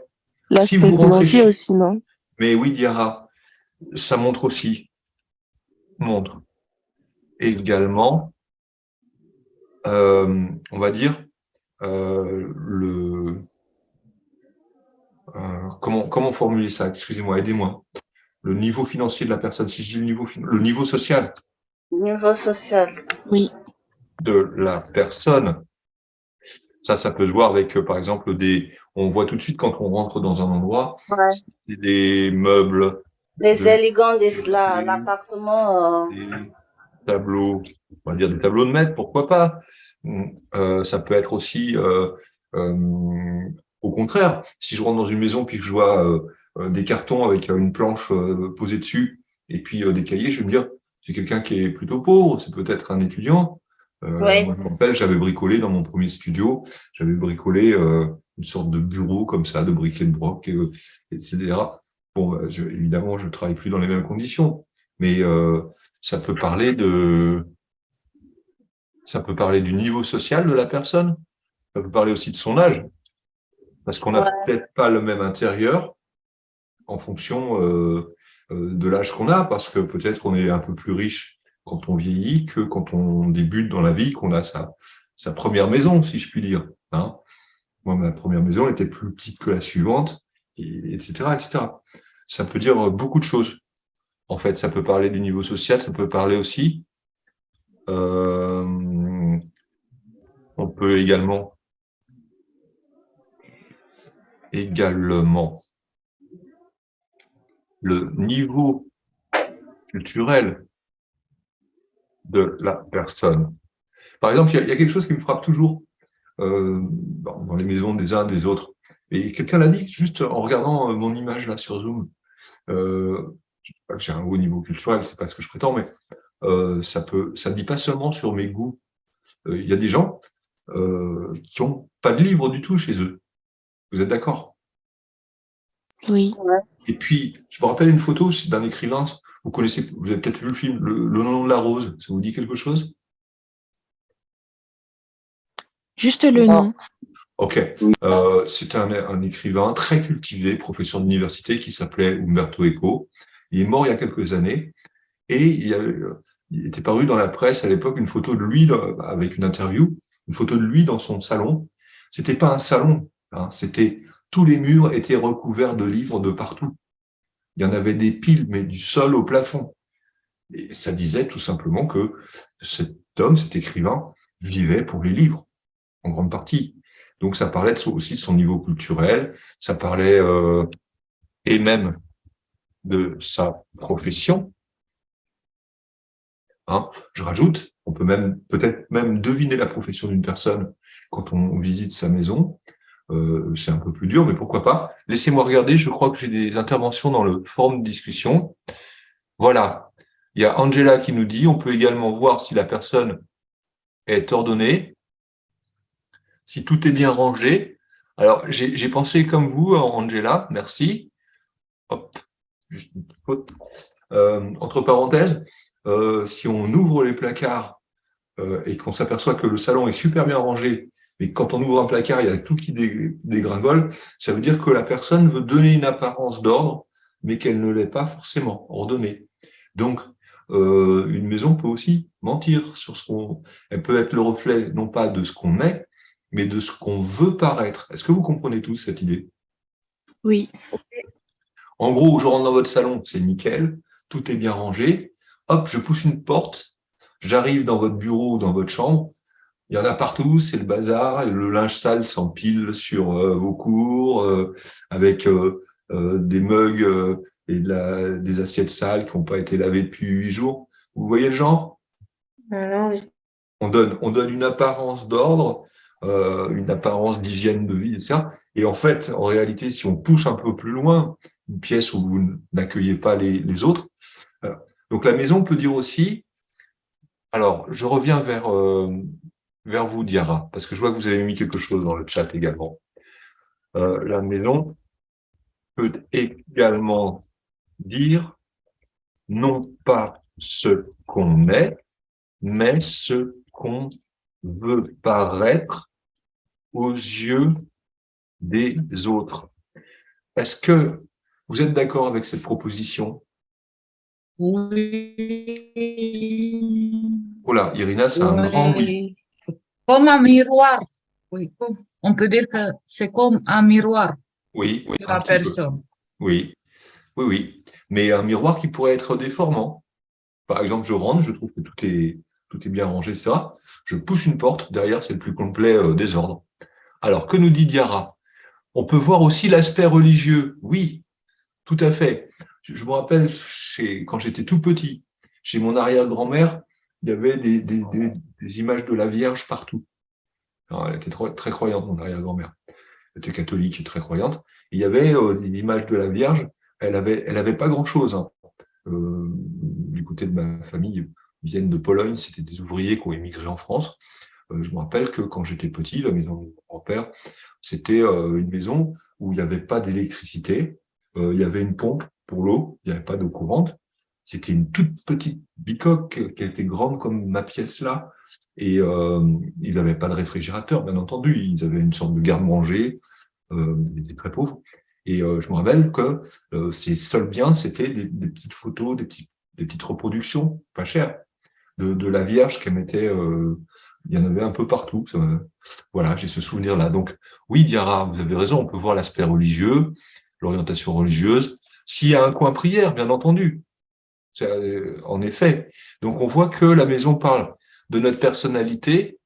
Si L'aspect vous rentrez financier aussi, non? Mais oui, Diarra, ça montre également, on va dire, le comment formuler ça? Excusez-moi, aidez-moi. Le niveau financier de la personne, si je dis le niveau social Niveau social. Oui, de la personne, ça peut se voir avec, par exemple, on voit tout de suite quand on rentre dans un endroit, Ouais. c'est des meubles, Les de, élégants, des l'appartement. tableaux, on va dire des tableaux de maître, pourquoi pas. Ça peut être aussi, au contraire, si je rentre dans une maison puis que je vois des cartons avec une planche posée dessus et puis des cahiers, je vais me dire, c'est quelqu'un qui est plutôt pauvre, c'est peut-être un étudiant. Oui, Moi, je me rappelle, j'avais bricolé dans mon premier studio, j'avais bricolé une sorte de bureau comme ça, de briquet de broc, etc. Bon, évidemment, je ne travaille plus dans les mêmes conditions, mais ça peut parler ça peut parler du niveau social de la personne, ça peut parler aussi de son âge, parce qu'on n'a ouais, peut-être pas le même intérieur en fonction de l'âge qu'on a, parce que peut-être qu'on est un peu plus riche quand on vieillit que quand on débute dans la vie, qu'on a sa première maison, si je puis dire. Hein. Moi, ma première maison était plus petite que la suivante, etc., etc. Ça peut dire beaucoup de choses. En fait, ça peut parler du niveau social, ça peut parler aussi. On peut également le niveau culturel de la personne. Par exemple, il y a quelque chose qui me frappe toujours dans les maisons des uns des autres. Et quelqu'un l'a dit juste en regardant mon image là sur Zoom. Je sais pas que j'ai un haut niveau culturel, c'est pas ce que je prétends, mais ça ne dit pas seulement sur mes goûts. Il y a des gens qui ont pas de livre du tout chez eux. Vous êtes d'accord? oui. ouais. Et puis, je me rappelle une photo d'un écrivain, vous avez peut-être vu le film Le nom de la rose, ça vous dit quelque chose? Juste le Non. nom. Ok. C'est un écrivain très cultivé, professeur d'université, qui s'appelait Umberto Eco. Il est mort il y a quelques années et il était paru dans la presse à l'époque une photo de lui avec une interview, une photo de lui dans son salon. C'était pas un salon, hein, tous les murs étaient recouverts de livres de partout. Il y en avait des piles, mais du sol au plafond. Et ça disait tout simplement que cet homme, cet écrivain, vivait pour les livres, en grande partie. Donc ça parlait aussi de son niveau culturel, ça parlait et même de sa profession. Hein. Je rajoute, on peut peut-être même deviner la profession d'une personne quand on visite sa maison. c'est un peu plus dur, mais pourquoi pas. Laissez-moi regarder, je crois que j'ai des interventions dans le forum de discussion. Voilà, il y a Angela qui nous dit, on peut également voir si la personne est ordonnée, si tout est bien rangé. Alors, j'ai pensé comme vous, Angela, merci. Hop, juste une faute. Entre parenthèses, si on ouvre les placards et qu'on s'aperçoit que le salon est super bien rangé, mais quand on ouvre un placard, il y a tout qui dégringole, ça veut dire que la personne veut donner une apparence d'ordre, mais qu'elle ne l'est pas forcément ordonnée. Donc, une maison peut aussi mentir sur ce qu'on... Elle peut être le reflet, non pas de ce qu'on est, mais de ce qu'on veut paraître. Est-ce que vous comprenez tous cette idée? Oui. En gros, je rentre dans votre salon, c'est nickel, tout est bien rangé. Hop, je pousse une porte, j'arrive dans votre bureau ou dans votre chambre, il y en a partout, c'est le bazar, et le linge sale s'empile sur vos cours, avec des mugs et des assiettes sales qui n'ont pas été lavées depuis 8 jours. Vous voyez le genre? Oui. On donne une apparence d'ordre, une apparence d'hygiène de vie, etc. Et en fait, en réalité, si on pousse un peu plus loin, une pièce où vous n'accueillez pas les autres, donc la maison peut dire aussi, alors je reviens vers vous, Diara, parce que je vois que vous avez mis quelque chose dans le chat également. La maison peut également dire non pas ce qu'on est, mais ce qu'on veut paraître aux yeux des autres. Est-ce que vous êtes d'accord avec cette proposition? Oui. Oh là, Irina, c'est un grand oui. Oui. Comme un miroir. Oui, on peut dire que c'est comme un miroir Oui, de un la petit peu. personne. Oui, oui, oui. Mais un miroir qui pourrait être déformant. Par exemple, je rentre, je trouve que tout est bien rangé, etc. Je pousse une porte, derrière, c'est le plus complet désordre. Alors, que nous dit Diara? On peut voir aussi l'aspect religieux. Oui, tout à fait. Je me rappelle, quand j'étais tout petit, chez mon arrière-grand-mère, il y avait des images de la Vierge partout. Alors, elle était très croyante, mon arrière-grand-mère. Elle était catholique et très croyante. Et il y avait des images de la Vierge. Elle avait pas grand-chose, hein. Du côté de ma famille, ils viennent de Pologne, c'était des ouvriers qui ont émigré en France. Je me rappelle que quand j'étais petit, la maison de mon grand-père, c'était une maison où il n'y avait pas d'électricité, il y avait une pompe pour l'eau, il n'y avait pas d'eau courante. C'était une toute petite bicoque qui était grande comme ma pièce là, et ils n'avaient pas de réfrigérateur, bien entendu. Ils avaient une sorte de garde-manger, ils étaient très pauvres. Et je me rappelle que ces seuls biens, c'était des petites photos, des petites reproductions, pas chères, de la Vierge qu'elle mettait. Il y en avait un peu partout. Voilà, j'ai ce souvenir-là. Donc, oui, Diara, vous avez raison, on peut voir l'aspect religieux, l'orientation religieuse. S'il y a un coin prière, bien entendu. En effet. Donc, on voit que la maison parle de notre personnalité.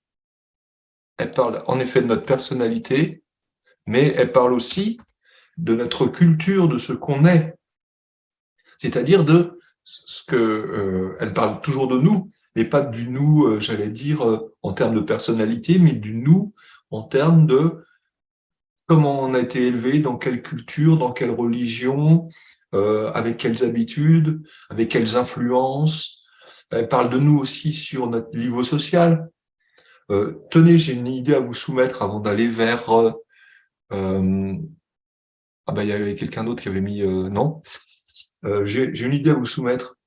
Elle parle en effet de notre personnalité, mais elle parle aussi de notre culture, de ce qu'on est. C'est-à-dire de ce que elle parle toujours de nous, mais pas du nous, j'allais dire, en termes de personnalité, mais du nous en termes de comment on a été élevé, dans quelle culture, dans quelle religion, avec quelles habitudes, avec quelles influences. Elle parle de nous aussi sur notre niveau social. Tenez, j'ai une idée à vous soumettre avant d'aller vers... ah ben, il y avait quelqu'un d'autre qui avait mis non. J'ai une idée à vous soumettre.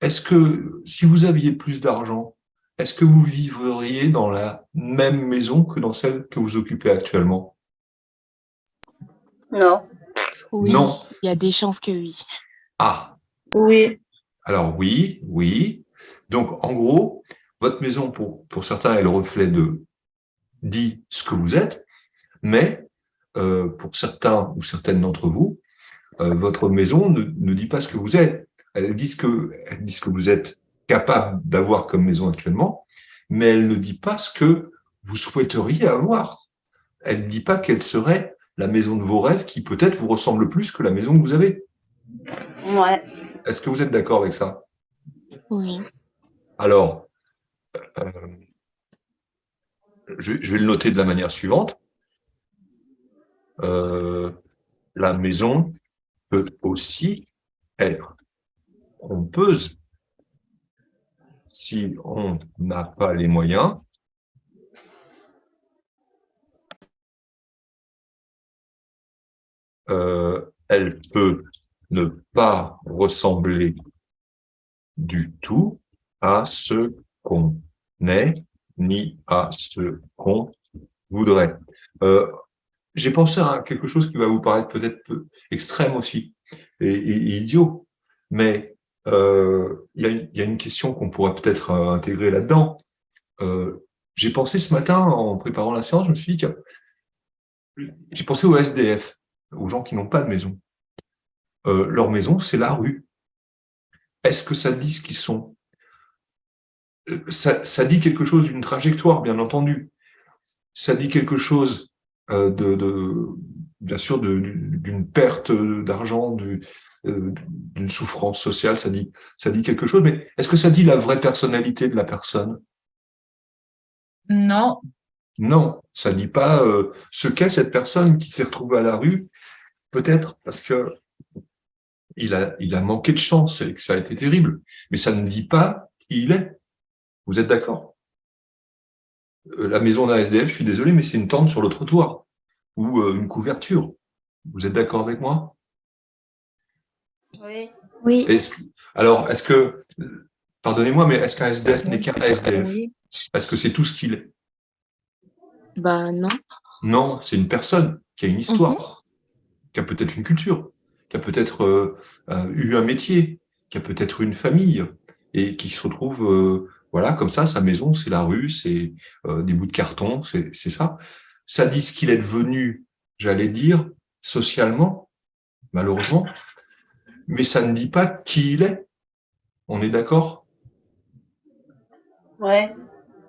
Est-ce que si vous aviez plus d'argent, est-ce que vous vivriez dans la même maison que dans celle que vous occupez actuellement? Non. Oui, Non. il y a des chances que oui. Ah, Oui. alors oui, oui. Donc en gros, votre maison, pour certains, est le reflet dit ce que vous êtes, mais pour certains ou certaines d'entre vous, votre maison ne dit pas ce que vous êtes. Elle dit ce que vous êtes capable d'avoir comme maison actuellement, mais elle ne dit pas ce que vous souhaiteriez avoir. Elle ne dit pas quelle serait la maison de vos rêves qui peut-être vous ressemble plus que la maison que vous avez. Ouais. Est-ce que vous êtes d'accord avec ça? Oui. Alors, euh, je vais le noter de la manière suivante. La maison peut aussi être trompeuse si on n'a pas les moyens. Elle peut ne pas ressembler du tout à ce qu'on est, ni à ce qu'on voudrait. J'ai pensé à quelque chose qui va vous paraître peut-être extrême aussi et idiot, mais il y a une question qu'on pourrait peut-être intégrer là-dedans. J'ai pensé ce matin, en préparant la séance, je me suis dit, tiens, j'ai pensé aux SDF, aux gens qui n'ont pas de maison. Leur maison, c'est la rue. Est-ce que ça dit ce qu'ils sont? Ça dit quelque chose d'une trajectoire, bien entendu. Ça dit quelque chose bien sûr, d'une perte d'argent, d'une souffrance sociale. Ça dit quelque chose, mais est-ce que ça dit la vraie personnalité de la personne? Non, Non, ça dit pas ce qu'est cette personne qui s'est retrouvée à la rue, peut-être parce que il a manqué de chance et que ça a été terrible, mais ça ne dit pas qui il est. Vous êtes d'accord? La maison d'un SDF, je suis désolé, mais c'est une tente sur le trottoir ou une couverture. Vous êtes d'accord avec moi? Oui. Oui, Alors, pardonnez-moi, mais est-ce qu'un SDF n'est qu'un SDF? Oui. Est-ce que c'est tout ce qu'il est? Bah non. Non, c'est une personne qui a une histoire, qui a peut-être une culture, qui a peut-être eu un métier, qui a peut-être une famille, et qui se retrouve, voilà, comme ça, sa maison, c'est la rue, c'est des bouts de carton, c'est ça. Ça dit ce qu'il est devenu, j'allais dire, socialement, malheureusement, mais ça ne dit pas qui il est. On est d'accord? Ouais.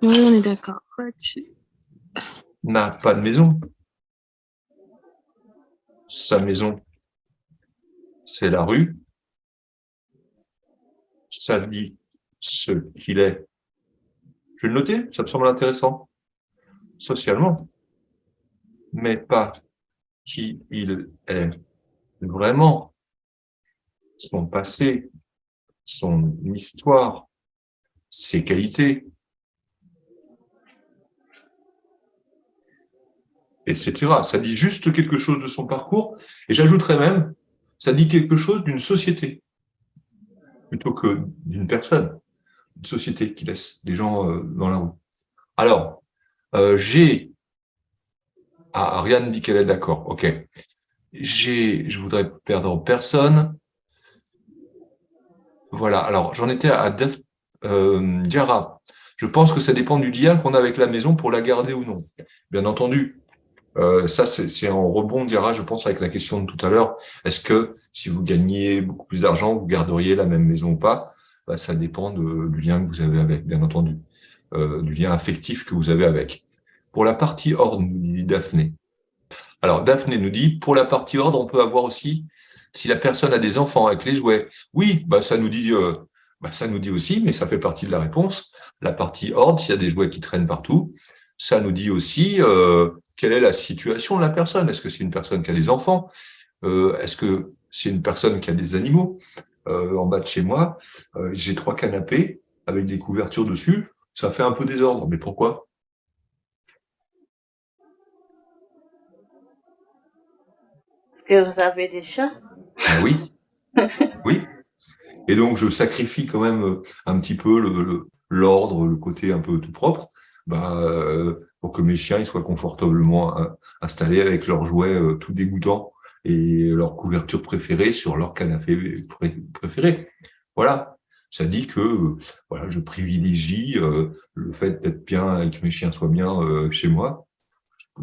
Oui, on est d'accord là-dessus. N'a pas de maison. Sa maison, c'est la rue. Ça dit ce qu'il est. Je vais le noter, ça me semble intéressant. Socialement, mais pas qui il est vraiment. Son passé, son histoire, ses qualités, etc. Ça dit juste quelque chose de son parcours, et j'ajouterais même, ça dit quelque chose d'une société, plutôt que d'une personne. Une société qui laisse des gens dans la rue. Alors, Ariane dit qu'elle est d'accord, ok. Je voudrais perdre personne. Voilà, alors j'en étais à Diarra. Je pense que ça dépend du lien qu'on a avec la maison pour la garder ou non. Bien entendu, ça c'est en rebond, Diarra, je pense, avec la question de tout à l'heure. Est-ce que si vous gagniez beaucoup plus d'argent, vous garderiez la même maison ou pas? Bah, ça dépend du lien que vous avez avec, bien entendu, du lien affectif que vous avez avec. Pour la partie ordre, nous dit Daphné. Alors, Daphné nous dit, pour la partie ordre, on peut avoir aussi, si la personne a des enfants avec les jouets. Oui, bah, ça nous dit aussi, mais ça fait partie de la réponse. La partie ordre, s'il y a des jouets qui traînent partout, ça nous dit aussi quelle est la situation de la personne. Est-ce que c'est une personne qui a des enfants? Est-ce que c'est une personne qui a des animaux? En bas de chez moi, j'ai 3 canapés avec des couvertures dessus. Ça fait un peu désordre. Mais pourquoi? Est-ce que vous avez des chats? Ben oui, oui. Et donc, je sacrifie quand même un petit peu l'ordre, le côté un peu tout propre, pour que mes chiens ils soient confortablement installés avec leurs jouets tout dégoûtants et leur couverture préférée sur leur canapé préféré. Voilà, ça dit que voilà, je privilégie le fait d'être bien et que mes chiens soient bien chez moi,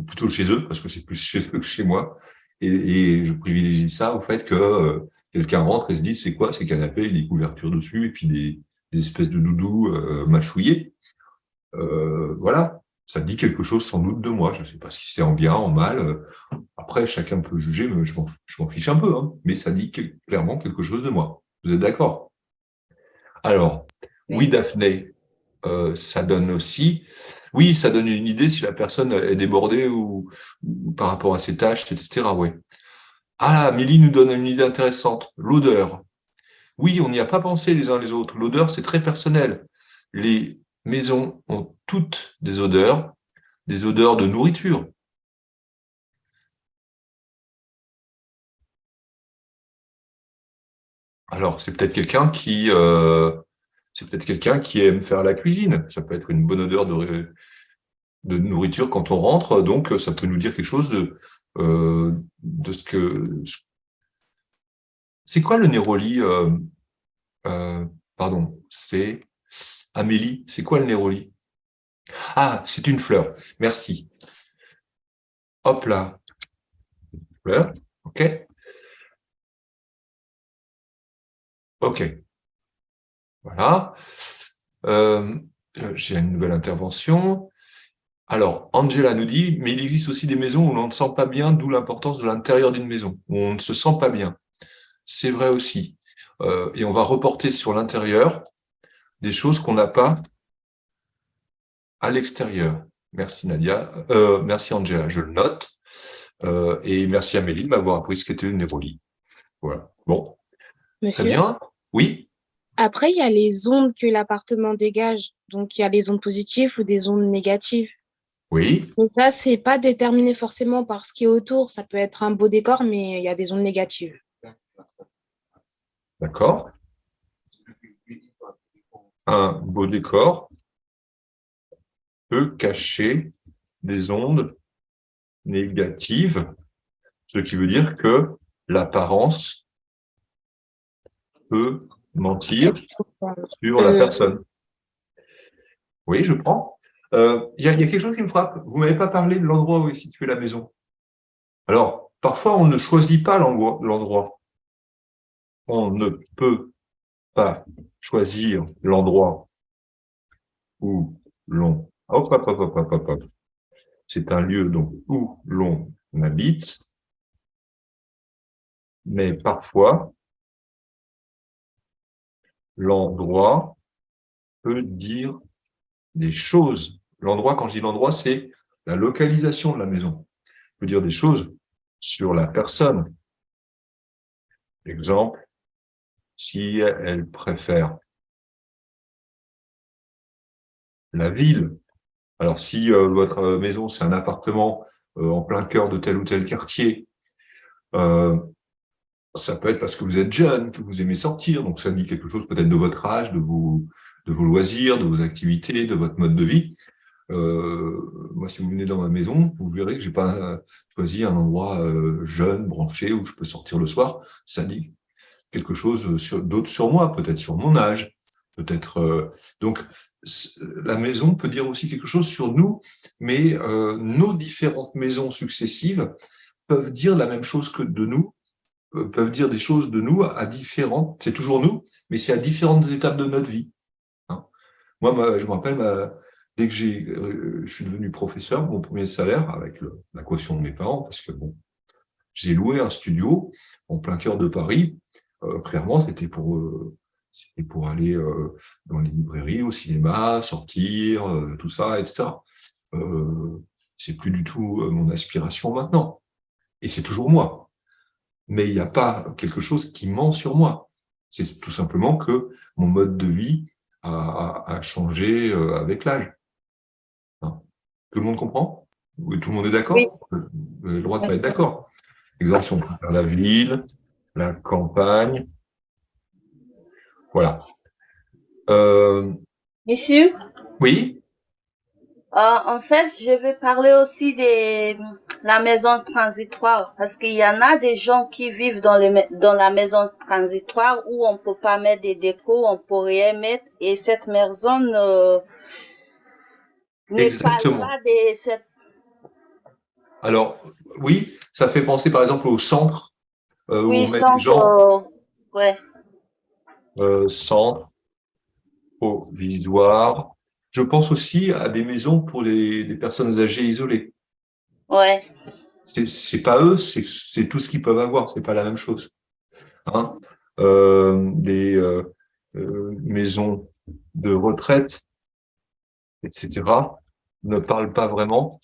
plutôt chez eux, parce que c'est plus chez eux que chez moi. Et je privilégie ça au fait que quelqu'un rentre et se dit c'est quoi ces canapés, des couvertures dessus et puis des espèces de doudous mâchouillés. Voilà, ça dit quelque chose sans doute de moi. Je ne sais pas si c'est en bien, en mal. Après, chacun peut juger, mais je m'en fiche un peu. Hein. Mais ça dit clairement quelque chose de moi. Vous êtes d'accord? Alors, oui, Daphné, ça donne aussi Oui, ça donne une idée si la personne est débordée ou par rapport à ses tâches, etc. Oui. Ah, Mélie nous donne une idée intéressante. L'odeur. Oui, on n'y a pas pensé les uns les autres. L'odeur, c'est très personnel. Les maisons ont toutes des odeurs de nourriture. Alors, c'est peut-être quelqu'un qui aime faire la cuisine. Ça peut être une bonne odeur de nourriture quand on rentre. Donc, ça peut nous dire quelque chose de ce que. C'est quoi le néroli pardon, c'est Amélie. C'est quoi le néroli? Ah, c'est une fleur. Merci. Hop là. Fleur. OK. OK. Voilà. J'ai une nouvelle intervention. Alors, Angela nous dit, mais il existe aussi des maisons où l'on ne sent pas bien, d'où l'importance de l'intérieur d'une maison, où on ne se sent pas bien. C'est vrai aussi. Et on va reporter sur l'intérieur des choses qu'on n'a pas à l'extérieur. Merci Nadia, merci Angela, je le note. Et merci Amélie de m'avoir appris ce qu'était une nérolie. Voilà. Bon, très Monsieur. bien. Oui, Après, il y a les ondes que l'appartement dégage. Donc, il y a des ondes positives ou des ondes négatives. oui, Donc ça, c'est pas déterminé forcément par ce qui est autour. Ça peut être un beau décor, mais il y a des ondes négatives. d'accord. Un beau décor peut cacher des ondes négatives, ce qui veut dire que l'apparence peut mentir sur la Euh, personne. Oui, je prends. Il y a quelque chose qui me frappe. Vous m'avez pas parlé de l'endroit où est située la maison. Alors, parfois, on ne choisit pas l'endroit. On ne peut pas choisir l'endroit où l'on... Hop, hop, hop, hop, hop, hop, hop. C'est un lieu donc où l'on habite, mais parfois, l'endroit peut dire des choses. L'endroit, quand je dis l'endroit, c'est la localisation de la maison. Peut dire des choses sur la personne. Exemple, si elle préfère la ville. Alors, si votre maison, c'est un appartement en plein cœur de tel ou tel quartier, euh, ça peut être parce que vous êtes jeune, que vous aimez sortir, donc ça dit quelque chose peut-être de votre âge, de vos loisirs, de vos activités, de votre mode de vie. Moi, si vous venez dans ma maison, vous verrez que j'ai pas choisi un endroit jeune, branché, où je peux sortir le soir. Ça dit quelque chose d'autre sur moi, peut-être sur mon âge, peut-être. Donc, la maison peut dire aussi quelque chose sur nous, mais nos différentes maisons successives peuvent dire la même chose que de nous, peuvent dire des choses de nous à différentes. C'est toujours nous, mais c'est à différentes étapes de notre vie. Hein. Moi, je me rappelle, dès que je suis devenu professeur, mon premier salaire, avec la caution de mes parents, parce que bon, j'ai loué un studio en plein cœur de Paris. Clairement, c'était pour aller dans les librairies, au cinéma, sortir, tout ça, etc. C'est plus du tout mon aspiration maintenant. Et c'est toujours moi. Mais il n'y a pas quelque chose qui ment sur moi. C'est tout simplement que mon mode de vie a changé avec l'âge. Hein. Tout le monde comprend? Oui, tout le monde est Oui. d'accord? Vous avez le droit de pas être d'accord. Exemple, si on préfère la ville, la campagne, voilà. Monsieur, Oui, en fait, je vais parler aussi de la maison transitoire parce qu'il y en a des gens qui vivent dans la maison transitoire où on peut pas mettre des décos, on peut rien mettre et cette maison ne parle exactement. pas de cette. Alors, oui, ça fait penser par exemple au centre où on Oui, met des sans gens, ouais, centre, provisoire. Je pense aussi à des maisons pour des personnes âgées isolées. ouais. C'est pas eux, c'est tout ce qu'ils peuvent avoir, c'est pas la même chose. Hein. Des maisons de retraite, etc. ne parle pas vraiment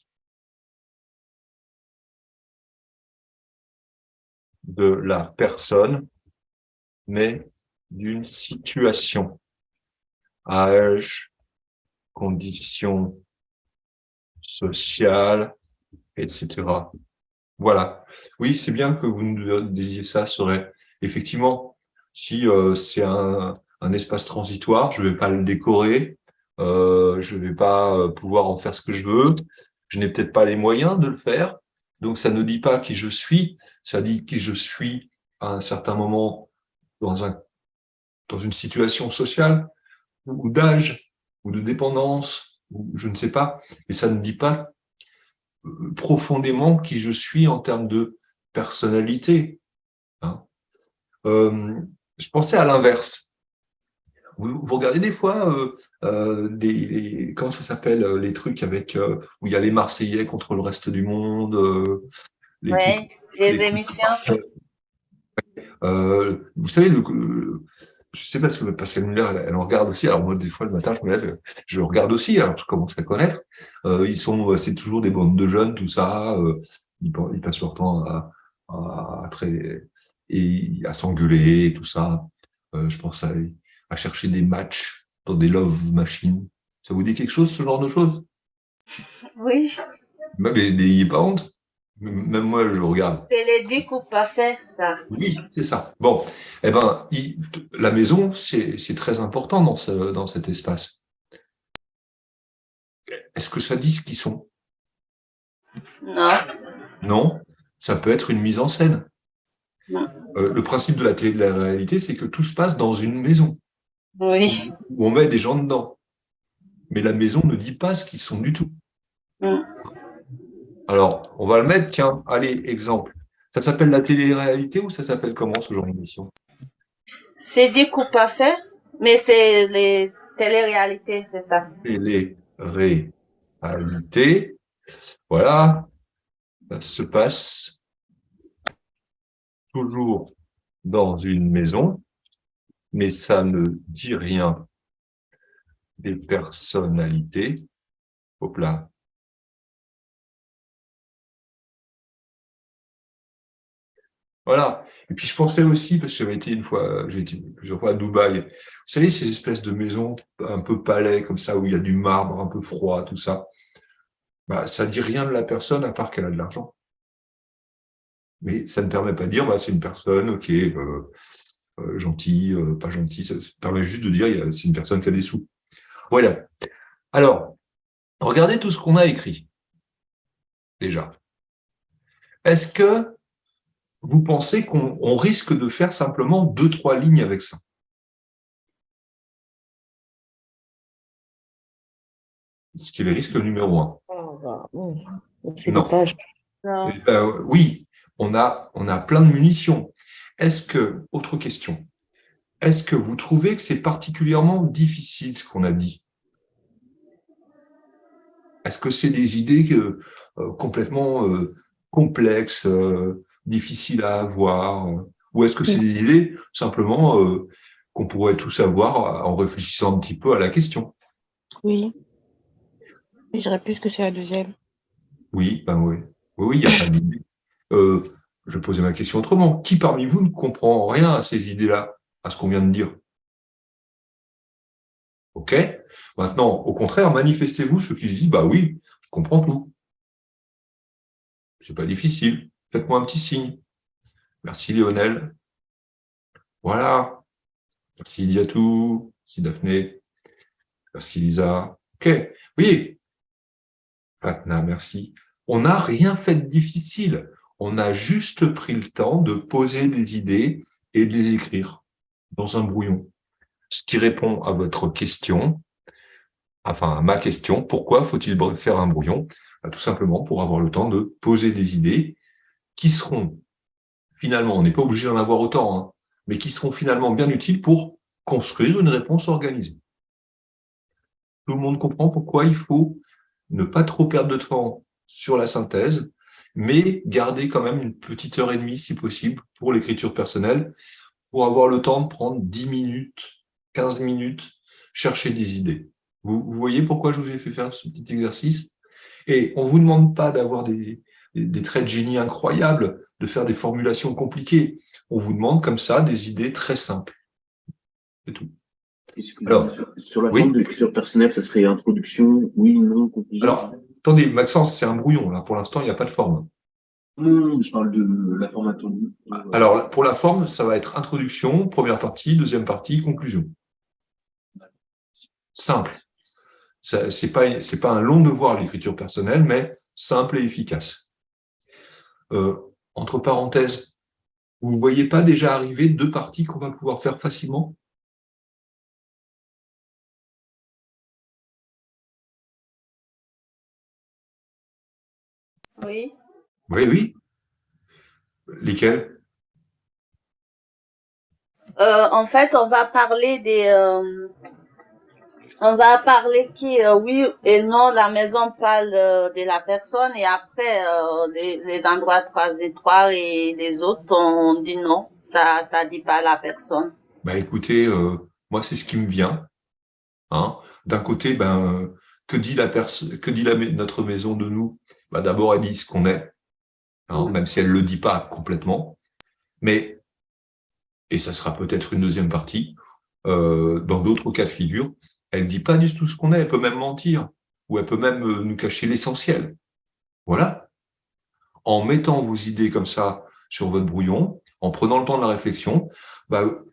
de la personne, mais d'une situation, âge, conditions sociales, etc. Voilà. Oui, c'est bien que vous nous disiez ça, serait effectivement, si c'est un espace transitoire, je vais pas le décorer, je vais pas pouvoir en faire ce que je veux, je n'ai peut-être pas les moyens de le faire, donc ça ne dit pas qui je suis, ça dit qui je suis à un certain moment dans une situation sociale ou d'âge ou de dépendance, ou je ne sais pas, et ça ne dit pas profondément qui je suis en termes de personnalité. Hein. Je pensais à l'inverse. Vous regardez des fois comment ça s'appelle les trucs avec où il y a les Marseillais contre le reste du monde, Oui, les les trucs. émissions. Vous savez, je sais pas ce que Pascal Muller, elle en regarde aussi. Alors moi, des fois, le matin, je me lève, je regarde aussi. Alors je commence à connaître. C'est toujours des bandes de jeunes, tout ça. Ils passent leur temps à s'engueuler, tout ça. Je pense à chercher des matchs dans des love machines. Ça vous dit quelque chose, ce genre de choses? Oui, Mais n'ayez pas honte. Même moi, je regarde. c'est les dix coupes parfaites, ça. Oui, c'est ça. Bon, eh ben, la maison, c'est très important dans cet espace. Est-ce que ça dit ce qu'ils sont? Non, Non, ça peut être une mise en scène. non. Le principe de la télé-réalité, c'est que tout se passe dans une maison Oui. où on met des gens dedans. Mais la maison ne dit pas ce qu'ils sont du tout. Mm. Alors, on va le mettre, tiens, allez, exemple. Ça s'appelle la télé-réalité ou ça s'appelle comment ce genre d'émission? C'est dix coupes parfaites, mais c'est les téléréalités, c'est ça. Télé-réalité, voilà, ça se passe toujours dans une maison, mais ça ne dit rien des personnalités. Hop là. Voilà. Et puis je pensais aussi, parce que j'ai été plusieurs fois à Dubaï. Vous savez, ces espèces de maisons un peu palais comme ça, où il y a du marbre un peu froid, tout ça. Bah, ça dit rien de la personne à part qu'elle a de l'argent. Mais ça ne permet pas de dire, bah, c'est une personne qui est gentille, pas gentille. Ça permet juste de dire, c'est une personne qui a des sous. Voilà. Alors, regardez tout ce qu'on a écrit, déjà. Est-ce que vous pensez qu'on risque de faire simplement 2-3 lignes avec ça? Ce qui est le risque numéro 1. C'est des Non. pages. Non. Oui, on a plein de munitions. Autre question, est-ce que vous trouvez que c'est particulièrement difficile ce qu'on a dit? Est-ce que c'est des idées complètement complexes, difficiles à avoir, ou est-ce que c'est des idées simplement qu'on pourrait tous avoir en réfléchissant un petit peu à la question? Oui, je dirais plus que c'est la deuxième. Oui, ben oui. Oui, il n'y a pas d'idée. Je posais ma question autrement. Qui parmi vous ne comprend rien à ces idées-là, à ce qu'on vient de dire? OK? Maintenant, au contraire, manifestez-vous ceux qui se disent, bah oui, je comprends tout. C'est pas difficile. Faites-moi un petit signe. Merci Lionel. Voilà. Merci Diatou. Merci Daphné. Merci Lisa. OK. Oui. Fatna, merci. On n'a rien fait de difficile. On a juste pris le temps de poser des idées et de les écrire dans un brouillon. Ce qui répond à votre question, enfin à ma question, pourquoi faut-il faire un brouillon? Tout simplement pour avoir le temps de poser des idées qui seront finalement, on n'est pas obligé d'en avoir autant, hein, mais qui seront finalement bien utiles pour construire une réponse organisée. Tout le monde comprend pourquoi il faut ne pas trop perdre de temps sur la synthèse, mais garder quand même une petite heure et demie, si possible, pour l'écriture personnelle, pour avoir le temps de prendre 10 minutes, 15 minutes, chercher des idées. Vous voyez pourquoi je vous ai fait faire ce petit exercice? Et on ne vous demande pas d'avoir des traits de génie incroyables, de faire des formulations compliquées. On vous demande comme ça des idées très simples. C'est tout. Excusez-moi, Alors, sur la oui. forme de l'écriture personnelle, ça serait introduction, oui, non, conclusion. Alors, attendez, Maxence, c'est un brouillon. Là, pour l'instant, il n'y a pas de forme. Non, je parle de la forme attendue. Alors, pour la forme, ça va être introduction, première partie, deuxième partie, conclusion. Simple. C'est pas un long devoir, l'écriture personnelle, mais simple et efficace. Entre parenthèses, vous ne voyez pas déjà arriver 2 parties qu'on va pouvoir faire facilement? Oui. Oui, oui. Lesquelles? En fait, on va parler qui, oui et non, la maison parle de la personne et après, les endroits transitoires et les autres, on dit non, ça dit pas la personne. Bah, écoutez, moi, c'est ce qui me vient. Hein. D'un côté, que dit notre maison de nous? Bah, d'abord, elle dit ce qu'on est, hein, même si elle le dit pas complètement. Mais, et ça sera peut-être une deuxième partie, dans d'autres cas de figure, elle dit pas du tout ce qu'on est. Elle peut même mentir, ou elle peut même nous cacher l'essentiel. Voilà. En mettant vos idées comme ça sur votre brouillon, en prenant le temps de la réflexion,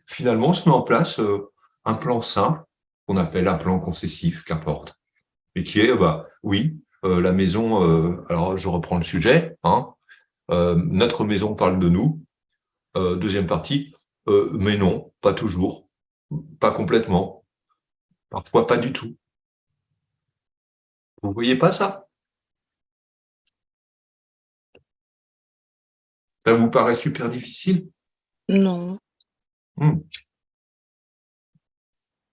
finalement, on se met en place un plan simple, qu'on appelle un plan concessif, qu'importe, et qui est, oui, la maison, alors je reprends le sujet, hein, notre maison parle de nous, deuxième partie, mais non, pas toujours, pas complètement, parfois pas du tout. Vous voyez pas ça? Ça vous paraît super difficile? Non. Je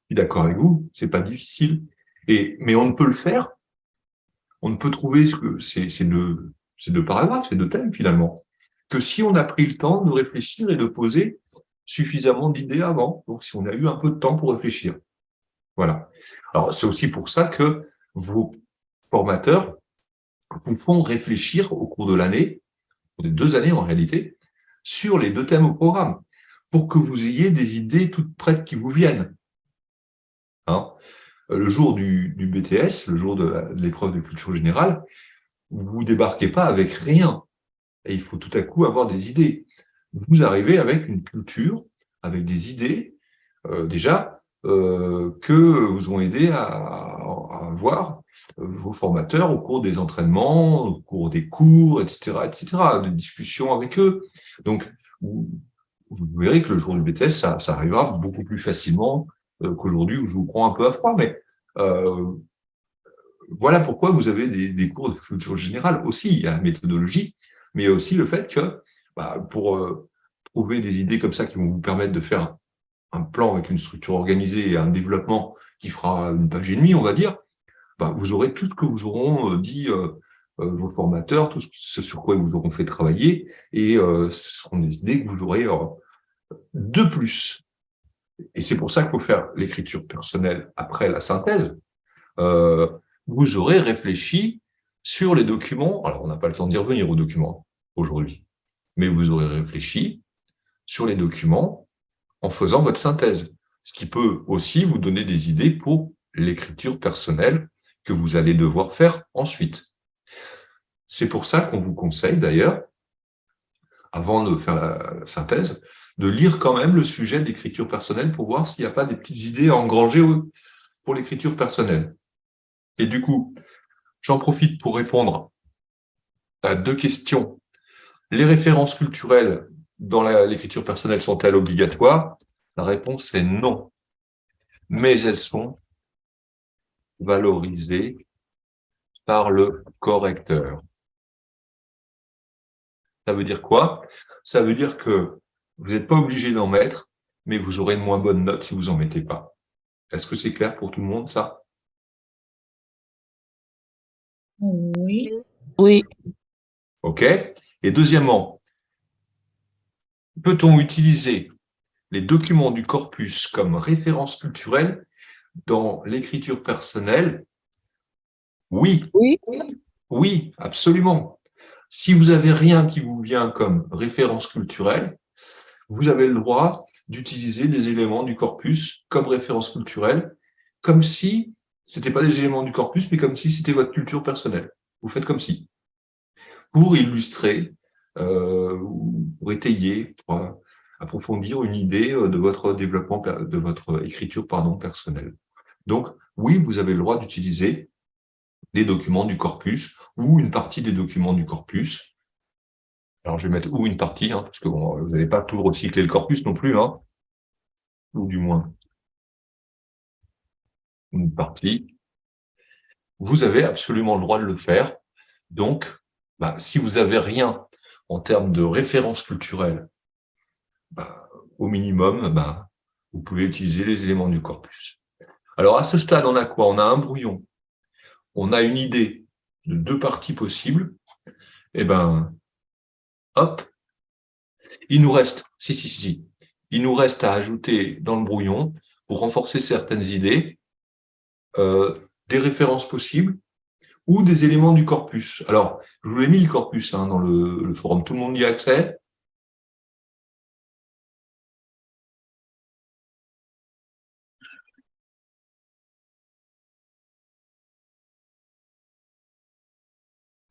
suis d'accord avec vous, c'est pas difficile. Mais on ne peut le faire, on ne peut trouver ces deux paragraphes, ces 2 thèmes finalement, que si on a pris le temps de réfléchir et de poser suffisamment d'idées avant. Donc, si on a eu un peu de temps pour réfléchir. Voilà. Alors, c'est aussi pour ça que vos formateurs vous font réfléchir au cours de l'année, des 2 années en réalité, sur les 2 thèmes au programme, pour que vous ayez des idées toutes prêtes qui vous viennent. Hein? Le jour du BTS, le jour de l'épreuve de culture générale, vous débarquez pas avec rien. Et il faut tout à coup avoir des idées. Vous arrivez avec une culture, avec des idées, que vous ont aidé à avoir vos formateurs au cours des entraînements, au cours des cours, etc., de discussions avec eux. Donc, vous verrez que le jour du BTS, ça arrivera beaucoup plus facilement qu'aujourd'hui où je vous prends un peu à froid, mais voilà pourquoi vous avez des cours de culture générale aussi. Il y a la méthodologie, mais il y a aussi le fait que pour trouver des idées comme ça qui vont vous permettre de faire un plan avec une structure organisée et un développement qui fera 1 page et demie, on va dire, vous aurez tout ce que vous auront dit vos formateurs, tout ce sur quoi ils vous auront fait travailler, et ce seront des idées que vous aurez de plus. Et c'est pour ça qu'il faut faire l'écriture personnelle après la synthèse. Vous aurez réfléchi sur les documents. Alors, on n'a pas le temps d'y revenir aux documents aujourd'hui, mais vous aurez réfléchi sur les documents en faisant votre synthèse, ce qui peut aussi vous donner des idées pour l'écriture personnelle que vous allez devoir faire ensuite. C'est pour ça qu'on vous conseille d'ailleurs, avant de faire la synthèse, de lire quand même le sujet d'écriture personnelle pour voir s'il n'y a pas des petites idées à engranger pour l'écriture personnelle. Et du coup, j'en profite pour répondre à 2 questions. Les références culturelles dans l'écriture personnelle sont-elles obligatoires? La réponse est non. Mais elles sont valorisées par le correcteur. Ça veut dire quoi? Ça veut dire que vous n'êtes pas obligé d'en mettre, mais vous aurez une moins bonne note si vous en mettez pas. Est-ce que c'est clair pour tout le monde, ça? Oui. Oui. OK? Et deuxièmement, peut-on utiliser les documents du corpus comme référence culturelle dans l'écriture personnelle, oui, Oui. oui, absolument. Si vous n'avez rien qui vous vient comme référence culturelle, vous avez le droit d'utiliser les éléments du corpus comme référence culturelle, comme si c'était pas des éléments du corpus, mais comme si c'était votre culture personnelle. Vous faites comme si. Pour illustrer, pour étayer, pour approfondir une idée de votre développement, de votre écriture, personnelle. Donc, oui, vous avez le droit d'utiliser des documents du corpus ou une partie des documents du corpus. Alors, je vais mettre ou une partie, parce que bon, vous n'allez pas tout recycler le corpus non plus, ou du moins une partie. Vous avez absolument le droit de le faire. Donc, si vous n'avez rien en termes de référence culturelle, au minimum, vous pouvez utiliser les éléments du corpus. Alors, à ce stade, on a quoi? On a un brouillon. On a une idée de 2 parties possibles. Eh ben, hop, il nous reste, il nous reste à ajouter dans le brouillon, pour renforcer certaines idées, des références possibles ou des éléments du corpus. Alors, je vous l'ai mis le corpus dans le forum, tout le monde y a accès.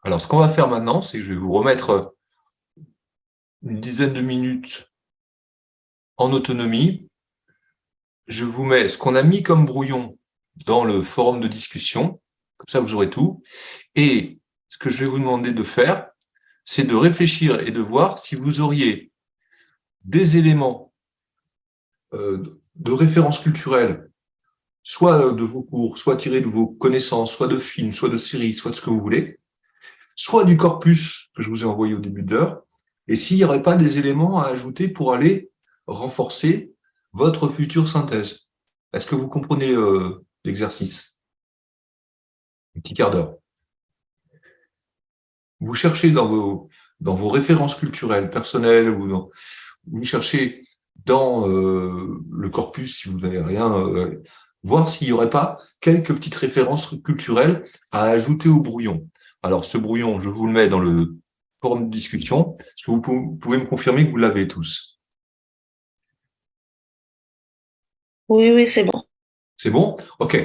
Alors, ce qu'on va faire maintenant, c'est que je vais vous remettre une dizaine de minutes en autonomie. Je vous mets ce qu'on a mis comme brouillon dans le forum de discussion, comme ça vous aurez tout. Et ce que je vais vous demander de faire, c'est de réfléchir et de voir si vous auriez des éléments de référence culturelle, soit de vos cours, soit tirés de vos connaissances, soit de films, soit de séries, soit de ce que vous voulez, soit du corpus que je vous ai envoyé au début de l'heure, et s'il n'y aurait pas des éléments à ajouter pour aller renforcer votre future synthèse. Est-ce que vous comprenez l'exercice? Un petit quart d'heure. Vous cherchez dans vos références culturelles personnelles, ou vous cherchez dans le corpus, si vous n'avez rien, voir s'il n'y aurait pas quelques petites références culturelles à ajouter au brouillon. Alors, ce brouillon, je vous le mets dans le forum de discussion. Est-ce que vous pouvez me confirmer que vous l'avez tous? Oui, c'est bon. C'est bon? OK.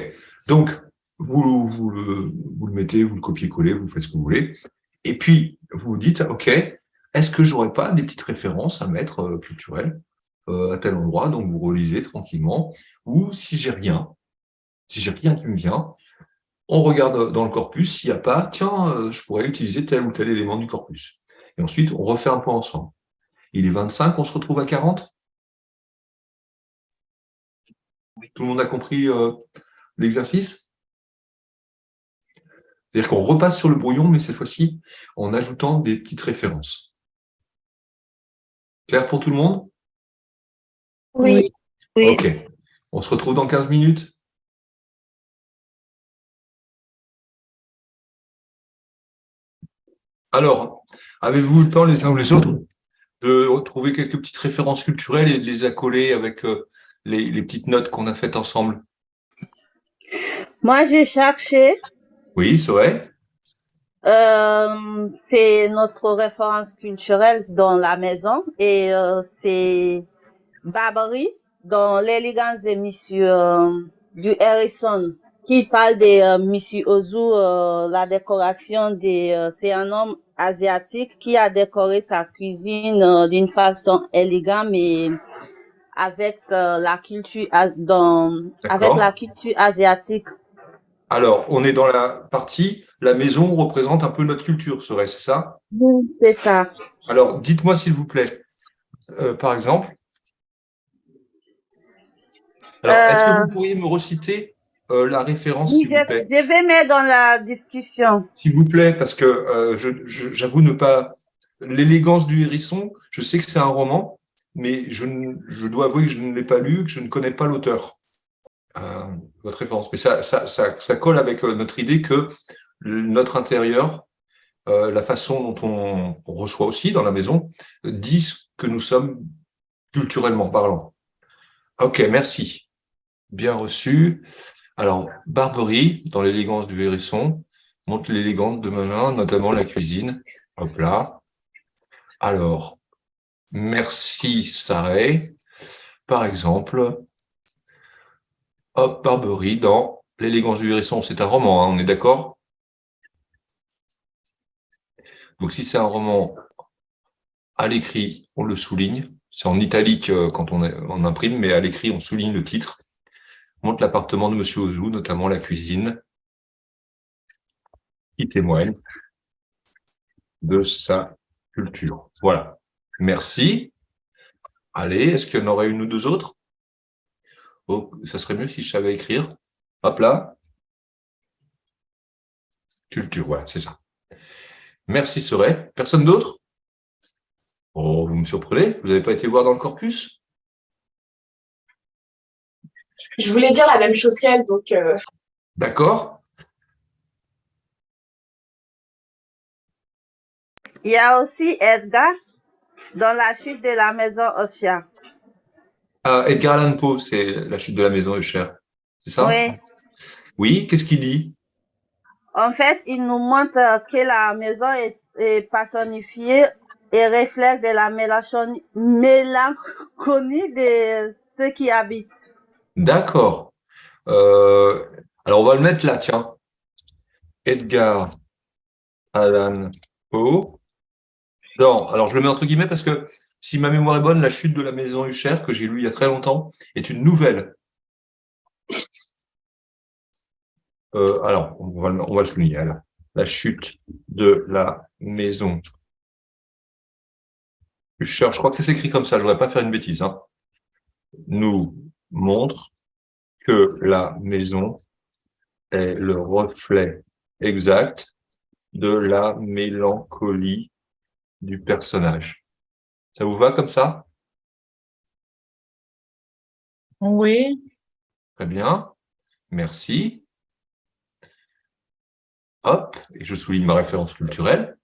Donc, vous le mettez, vous le copiez-collez, vous faites ce que vous voulez. Et puis, vous vous dites, OK, est-ce que j'aurais pas des petites références à mettre culturelles à tel endroit? Donc, vous relisez tranquillement. Ou si j'ai rien qui me vient, on regarde dans le corpus, s'il n'y a pas, tiens, je pourrais utiliser tel ou tel élément du corpus. Et ensuite, on refait un point ensemble. Il est 25, on se retrouve à 40? Tout le monde a compris l'exercice? C'est-à-dire qu'on repasse sur le brouillon, mais cette fois-ci, en ajoutant des petites références. Clair pour tout le monde? Oui. OK. On se retrouve dans 15 minutes? Alors, avez-vous le temps, les uns ou les autres, de retrouver quelques petites références culturelles et de les accoler avec les petites notes qu'on a faites ensemble? Moi, j'ai cherché. Oui, c'est vrai. C'est notre référence culturelle dans la maison et c'est Barbarie dans l'élégance des Monsieur du Harrison qui parle de Monsieur Ozu, la décoration c'est un homme asiatique qui a décoré sa cuisine d'une façon élégante mais avec la culture avec la culture asiatique. Alors, on est dans la partie, la maison représente un peu notre culture, c'est ça? C'est ça. Alors, dites-moi s'il vous plaît, par exemple, alors, est-ce que vous pourriez me reciter la référence, Oui, s'il vous plaît? je vais mettre dans la discussion. S'il vous plaît, parce que j'avoue ne pas... L'élégance du hérisson, je sais que c'est un roman, mais je dois avouer que je ne l'ai pas lu, que je ne connais pas l'auteur. Votre référence. Mais ça colle avec notre idée que notre intérieur, la façon dont on reçoit aussi dans la maison, dit ce que nous sommes culturellement parlant. OK, merci. bien reçu. Alors, Barberie, dans l'élégance du hérisson, montre l'élégance de Melun, notamment la cuisine. Hop là. Alors, merci Saré. Par exemple, hop, Barberie dans l'élégance du hérisson. C'est un roman, hein, on est d'accord? Donc, si c'est un roman à l'écrit, on le souligne. C'est en italique quand on imprime, mais à l'écrit, on souligne le titre. Montre l'appartement de Monsieur Ozu, notamment la cuisine, qui témoigne de sa culture. Voilà. Merci. Allez, est-ce qu'il y en aurait une ou deux autres? Oh, ça serait mieux si je savais écrire. Hop là. Culture, voilà, c'est ça. Merci, Soray. Personne d'autre? Oh, vous me surprenez. Vous n'avez pas été voir dans le corpus? Je voulais dire la même chose qu'elle, donc D'accord. Il y a aussi Edgar dans la chute de la maison Oshia. Edgar Allan Poe, c'est La chute de la maison Usher. C'est ça? Oui. Oui, qu'est-ce qu'il dit? En fait, il nous montre que la maison est personnifiée et reflète de la mélancolie de ceux qui habitent. D'accord. Alors, on va le mettre là, tiens. Edgar Allan Poe. Non, alors je le mets entre guillemets parce que si ma mémoire est bonne, La chute de la maison Usher, que j'ai lu il y a très longtemps, est une nouvelle. Alors, on va le souligner. Alors. La chute de la maison Usher, je crois que ça s'écrit comme ça, je ne voudrais pas faire une bêtise, hein, nous montre que la maison est le reflet exact de la mélancolie du personnage. Ça vous va comme ça? Oui. Très bien. Merci. Hop, et je souligne ma référence culturelle.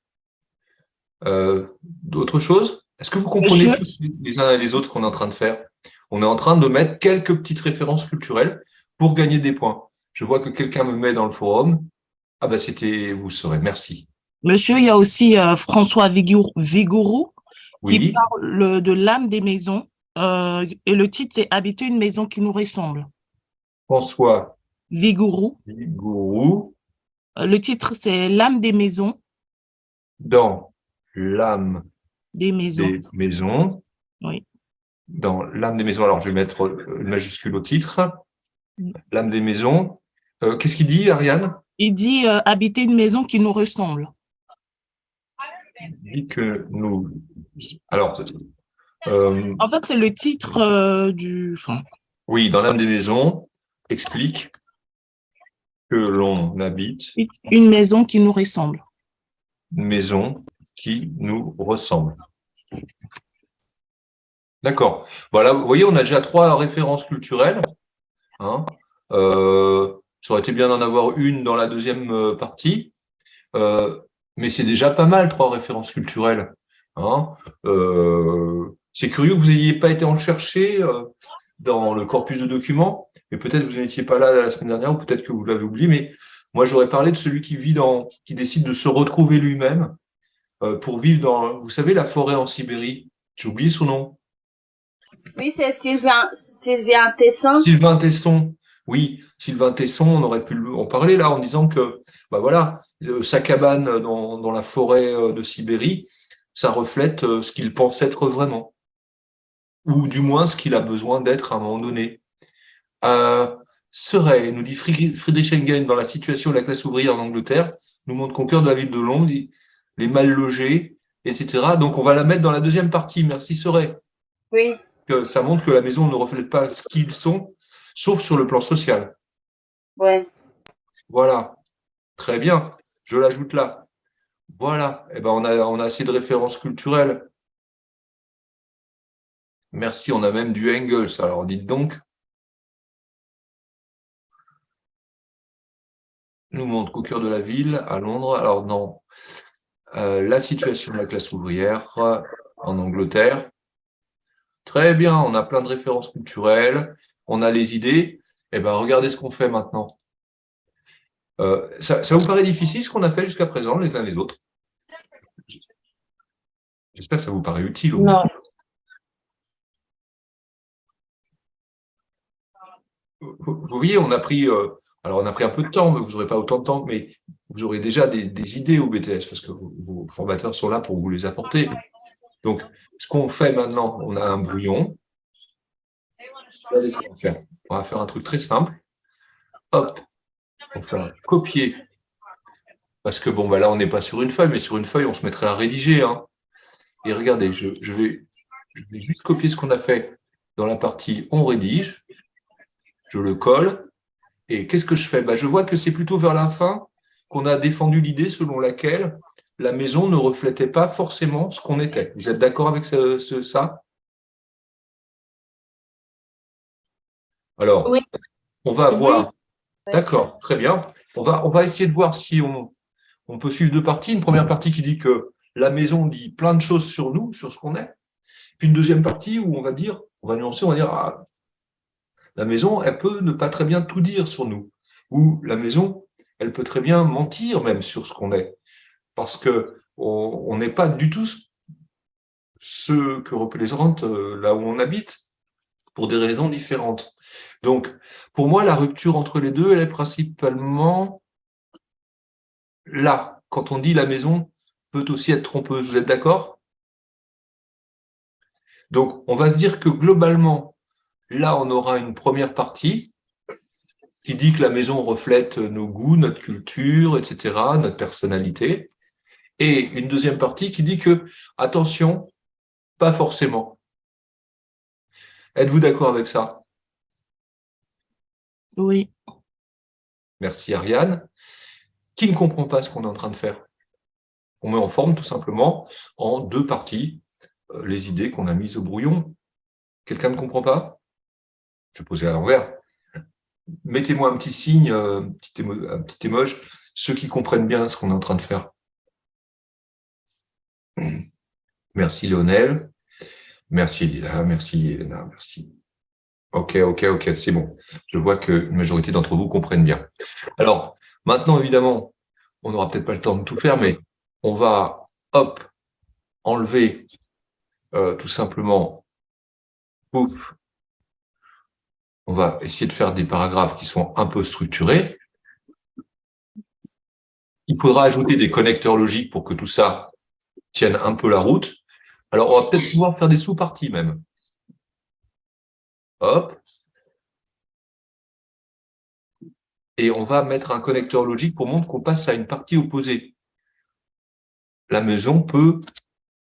D'autres choses? Est-ce que vous comprenez Monsieur, tous les uns et les autres qu'on est en train de faire? On est en train de mettre quelques petites références culturelles pour gagner des points. Je vois que quelqu'un me met dans le forum. Ah ben c'était, vous saurez, merci. monsieur, il y a aussi François Vigouroux qui Oui, parle de l'âme des maisons et le titre c'est Habiter une maison qui nous ressemble. François Vigouroux. Gourou Le titre c'est L'âme des maisons. dans l'âme Des maisons. des maisons. Oui. Dans l'âme des maisons, alors je vais mettre une majuscule au titre. L'âme des maisons. Qu'est-ce qu'il dit, Ariane? Il dit habiter une maison qui nous ressemble. Il dit que nous. Alors, En fait, c'est le titre du. Enfin, oui, dans l'âme des maisons, explique que l'on habite une maison qui nous ressemble. une maison qui nous ressemble. D'accord. Voilà, vous voyez, on a déjà 3 références culturelles. Hein. Ça aurait été bien d'en avoir une dans la deuxième partie. Mais c'est déjà pas mal, 3 références culturelles. Hein. C'est curieux que vous n'ayez pas été en chercher dans le corpus de documents, mais peut-être que vous n'étiez pas là la semaine dernière, ou peut-être que vous l'avez oublié, mais moi j'aurais parlé de celui qui qui décide de se retrouver lui-même pour vivre dans, vous savez, la forêt en Sibérie. J'ai oublié son nom. Oui, c'est Sylvain Tesson. Sylvain Tesson. Oui, Sylvain Tesson, on aurait pu en parler là en disant que, bah voilà, sa cabane dans la forêt de Sibérie, ça reflète ce qu'il pense être vraiment, ou du moins ce qu'il a besoin d'être à un moment donné. Serait, nous dit Friedrich Engels, dans la situation de la classe ouvrière en Angleterre, nous montre qu'au cœur de la ville de Londres, les mal logés, etc. Donc on va la mettre dans la deuxième partie. Merci Serait. Oui. Que ça montre que la maison ne reflète pas ce qu'ils sont, sauf sur le plan social. Ouais. Voilà. Très bien. Je l'ajoute là. Voilà. Eh ben, on a assez de références culturelles. Merci. On a même du Engels. Alors, dites donc. Nous montre qu'au cœur de la ville, à Londres, alors non, la situation de la classe ouvrière en Angleterre. Très bien, on a plein de références culturelles, on a les idées. Eh ben, regardez ce qu'on fait maintenant. Ça vous paraît difficile ce qu'on a fait jusqu'à présent, les uns les autres? J'espère que ça vous paraît utile au moins. Non. Vous voyez, on a pris un peu de temps, mais vous n'aurez pas autant de temps, mais vous aurez déjà des idées au BTS parce que vos formateurs sont là pour vous les apporter. Donc, ce qu'on fait maintenant, on a un brouillon. Regardez ce qu'on va faire. On va faire un truc très simple. Hop, on fait un copier. Parce que bon, bah là, on n'est pas sur une feuille, mais sur une feuille, on se mettrait à rédiger. Hein. Et regardez, je vais juste copier ce qu'on a fait dans la partie on rédige. Je le colle. Et qu'est-ce que je fais? Bah, je vois que c'est plutôt vers la fin qu'on a défendu l'idée selon laquelle la maison ne reflétait pas forcément ce qu'on était. Vous êtes d'accord avec ça? Alors, Oui. on va voir. Oui. D'accord, très bien. On va essayer de voir si on peut suivre deux parties. Une première partie qui dit que la maison dit plein de choses sur nous, sur ce qu'on est. Puis une deuxième partie où on va nuancer, on va dire, ah, la maison, elle peut ne pas très bien tout dire sur nous. Ou la maison, elle peut très bien mentir même sur ce qu'on est. Parce que on n'est pas du tout ce que représente là où on habite, pour des raisons différentes. Donc, pour moi, la rupture entre les deux, elle est principalement là. Quand on dit la maison peut aussi être trompeuse, vous êtes d'accord? Donc, on va se dire que globalement, là, on aura une première partie qui dit que la maison reflète nos goûts, notre culture, etc., notre personnalité. Et une deuxième partie qui dit que, attention, pas forcément. Êtes-vous d'accord avec ça? Oui. Merci Ariane. Qui ne comprend pas ce qu'on est en train de faire? On met en forme tout simplement en deux parties les idées qu'on a mises au brouillon. Quelqu'un ne comprend pas? Je vais poser à l'envers. Mettez-moi un petit signe, un petit émoji, ceux qui comprennent bien ce qu'on est en train de faire. Merci Lionel. Merci Lila. Merci Elena. Merci. Ok, c'est bon. Je vois que la majorité d'entre vous comprennent bien. Alors, maintenant, évidemment, on n'aura peut-être pas le temps de tout faire, mais on va, hop, enlever tout simplement, pouf, on va essayer de faire des paragraphes qui sont un peu structurés. Il faudra ajouter des connecteurs logiques pour que tout ça tienne un peu la route. Alors, on va peut-être pouvoir faire des sous-parties même. Hop. Et on va mettre un connecteur logique pour montrer qu'on passe à une partie opposée. La maison peut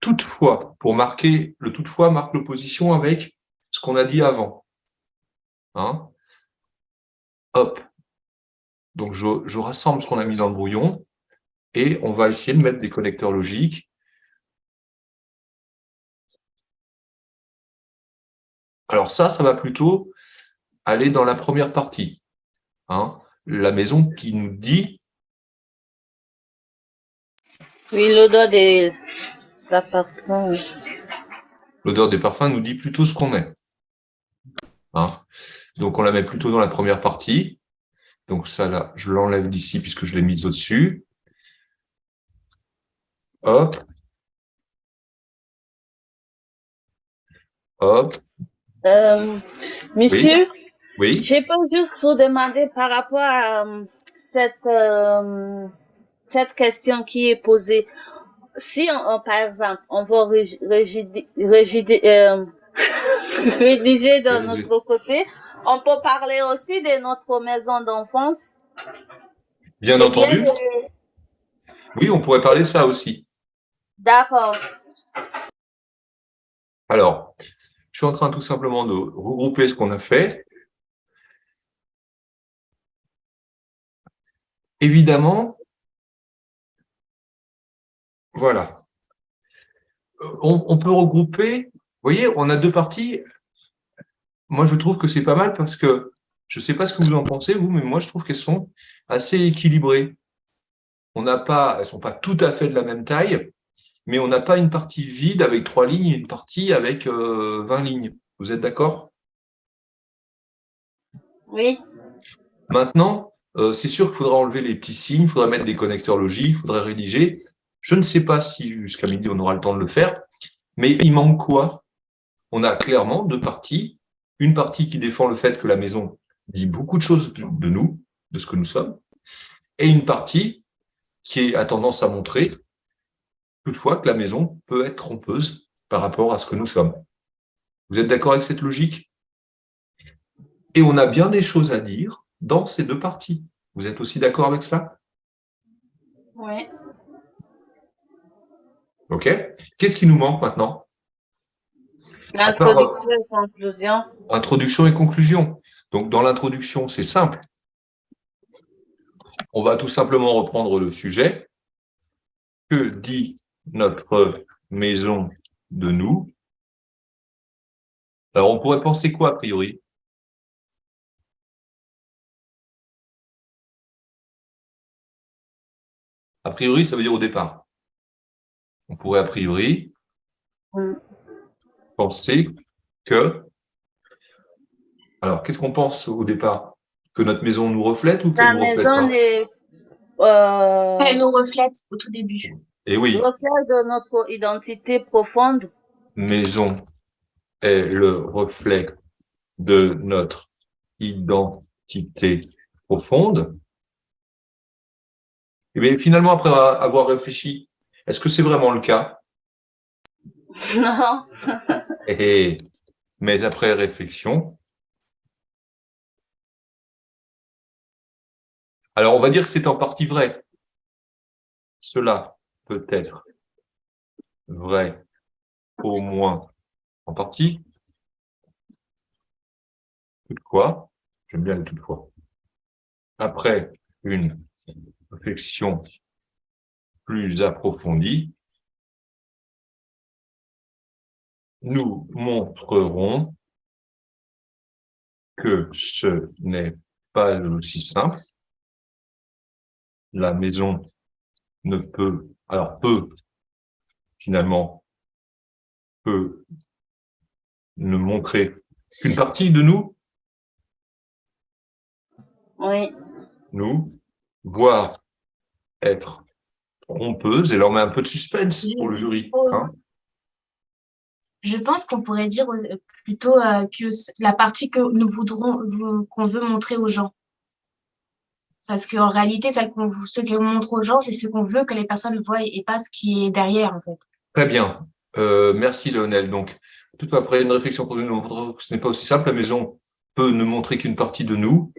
toutefois, pour marquer, le toutefois marque l'opposition avec ce qu'on a dit avant. Hein? Hop. Donc, je rassemble ce qu'on a mis dans le brouillon et on va essayer de mettre des connecteurs logiques. Alors ça va plutôt aller dans la première partie. Hein? La maison qui nous dit... Oui, l'odeur des appartements. L'odeur des parfums nous dit plutôt ce qu'on est. Hein? Donc, on la met plutôt dans la première partie. Donc, ça, là, je l'enlève d'ici puisque je l'ai mise au-dessus. Hop. Hop. Monsieur, Oui. je peux juste vous demander par rapport à cette question qui est posée. Si, par exemple, on va rédiger de notre côté, on peut parler aussi de notre maison d'enfance. Bien entendu. Oui, on pourrait parler de ça aussi. D'accord. Alors, je suis en train tout simplement de regrouper ce qu'on a fait. Évidemment, voilà. On peut regrouper, vous voyez, on a deux parties. Moi, je trouve que c'est pas mal parce que, je ne sais pas ce que vous en pensez, vous, mais moi, je trouve qu'elles sont assez équilibrées. Elles ne sont pas tout à fait de la même taille, mais on n'a pas une partie vide avec 3 lignes et une partie avec 20 lignes. Vous êtes d'accord? Oui. Maintenant, c'est sûr qu'il faudra enlever les petits signes, il faudra mettre des connecteurs logiques, il faudra rédiger. Je ne sais pas si jusqu'à midi on aura le temps de le faire, mais il manque quoi? On a clairement deux parties. Une partie qui défend le fait que la maison dit beaucoup de choses de nous, de ce que nous sommes, et une partie qui a tendance à montrer toutefois que la maison peut être trompeuse par rapport à ce que nous sommes. Vous êtes d'accord avec cette logique? Et on a bien des choses à dire dans ces deux parties. Vous êtes aussi d'accord avec cela? Oui. OK. Qu'est-ce qui nous manque maintenant? À part L'introduction et conclusion. introduction et conclusion. Donc, dans l'introduction, c'est simple. On va tout simplement reprendre le sujet. Que dit notre maison de nous? Alors, on pourrait penser quoi, a priori? A priori, ça veut dire au départ. On pourrait, a priori, Mm. penser que... Alors, qu'est-ce qu'on pense au départ? Que notre maison nous reflète ou qu'elle La nous reflète maison pas? est Elle nous reflète au tout début. Eh oui, reflet de notre identité profonde. maison est le reflet de notre identité profonde. Et bien, finalement, après avoir réfléchi, est-ce que c'est vraiment le cas? Non. Mais après réflexion, alors on va dire que c'est en partie vrai. Cela peut être vrai au moins en partie. Toutefois, j'aime bien le toutefois. Après une réflexion plus approfondie, nous montrerons que ce n'est pas aussi simple. La maison ne peut, alors finalement, peut ne montrer qu'une partie de nous, Oui. voire être trompeuse, et là on met un peu de suspense pour le jury. Hein. Je pense qu'on pourrait dire plutôt que la partie que nous voudrons, qu'on veut montrer aux gens. Parce qu'en réalité, ce qu'on montre aux gens, c'est ce qu'on veut que les personnes voient et pas ce qui est derrière, en fait. Très bien. Merci Lionel. Donc, tout après une réflexion pour nous montrer que ce n'est pas aussi simple. La maison peut ne montrer qu'une partie de nous.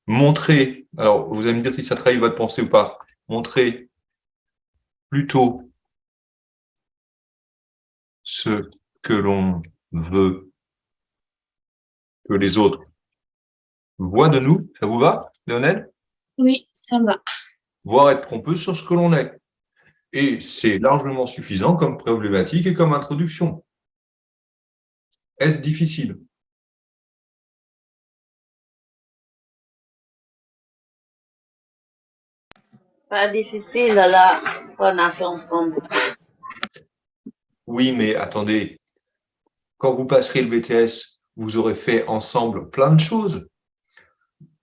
Montrer, alors vous allez me dire si ça trahit votre pensée ou pas, montrer plutôt ce que l'on veut que les autres voient de nous. Ça vous va, Lionel? Oui, ça va. Voire être trompeux sur ce que l'on est. Et c'est largement suffisant comme problématique et comme introduction. Est-ce difficile? Pas difficile, là. On a fait ensemble. Oui, mais attendez, quand vous passerez le BTS, vous aurez fait ensemble plein de choses.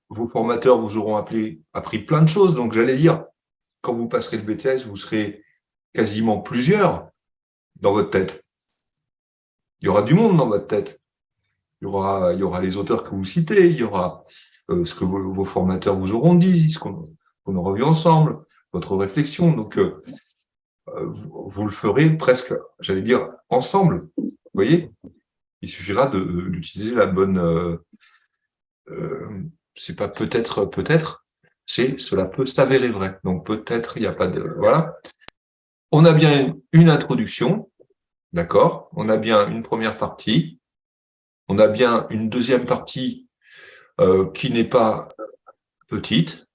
Vos formateurs vous auront appris plein de choses. Donc, j'allais dire, quand vous passerez le BTS, vous serez quasiment plusieurs dans votre tête. Il y aura du monde dans votre tête. Il y aura les auteurs que vous citez, il y aura ce que vos formateurs vous auront dit, ce qu'on aura vu ensemble, votre réflexion. Donc, vous le ferez presque, j'allais dire, ensemble. Vous voyez? Il suffira d'utiliser la bonne... c'est pas peut-être, c'est cela peut s'avérer vrai. Donc peut-être, il n'y a pas de... Voilà. On a bien une introduction, d'accord? On a bien une première partie. On a bien une deuxième partie qui n'est pas petite.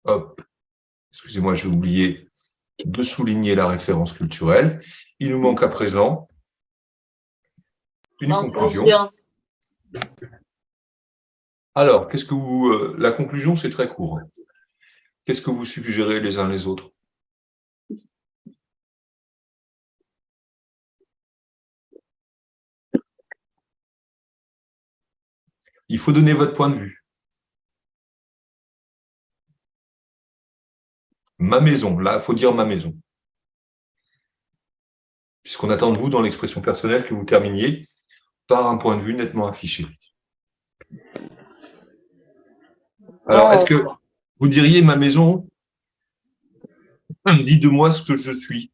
Hop, excusez-moi, j'ai oublié de souligner la référence culturelle. Il nous manque à présent une conclusion. Alors, qu'est-ce que vous... la conclusion, c'est très court. Qu'est-ce que vous suggérez les uns les autres? il faut donner votre point de vue. Ma maison, là, il faut dire ma maison. Puisqu'on attend de vous, dans l'expression personnelle, que vous terminiez par un point de vue nettement affiché. Alors, est-ce que vous diriez ma maison dit de moi ce que je suis?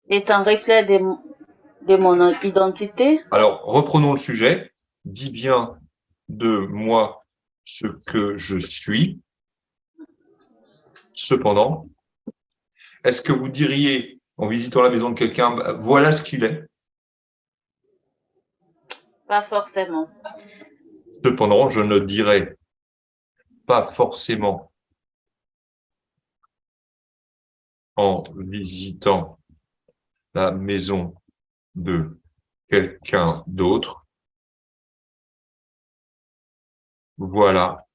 Est un reflet de mon identité. Alors, reprenons le sujet. Dis bien de moi ce que je suis. Cependant, est-ce que vous diriez, en visitant la maison de quelqu'un, bah, voilà ce qu'il est? Pas forcément. Cependant, je ne dirais pas forcément en visitant la maison de quelqu'un d'autre. Voilà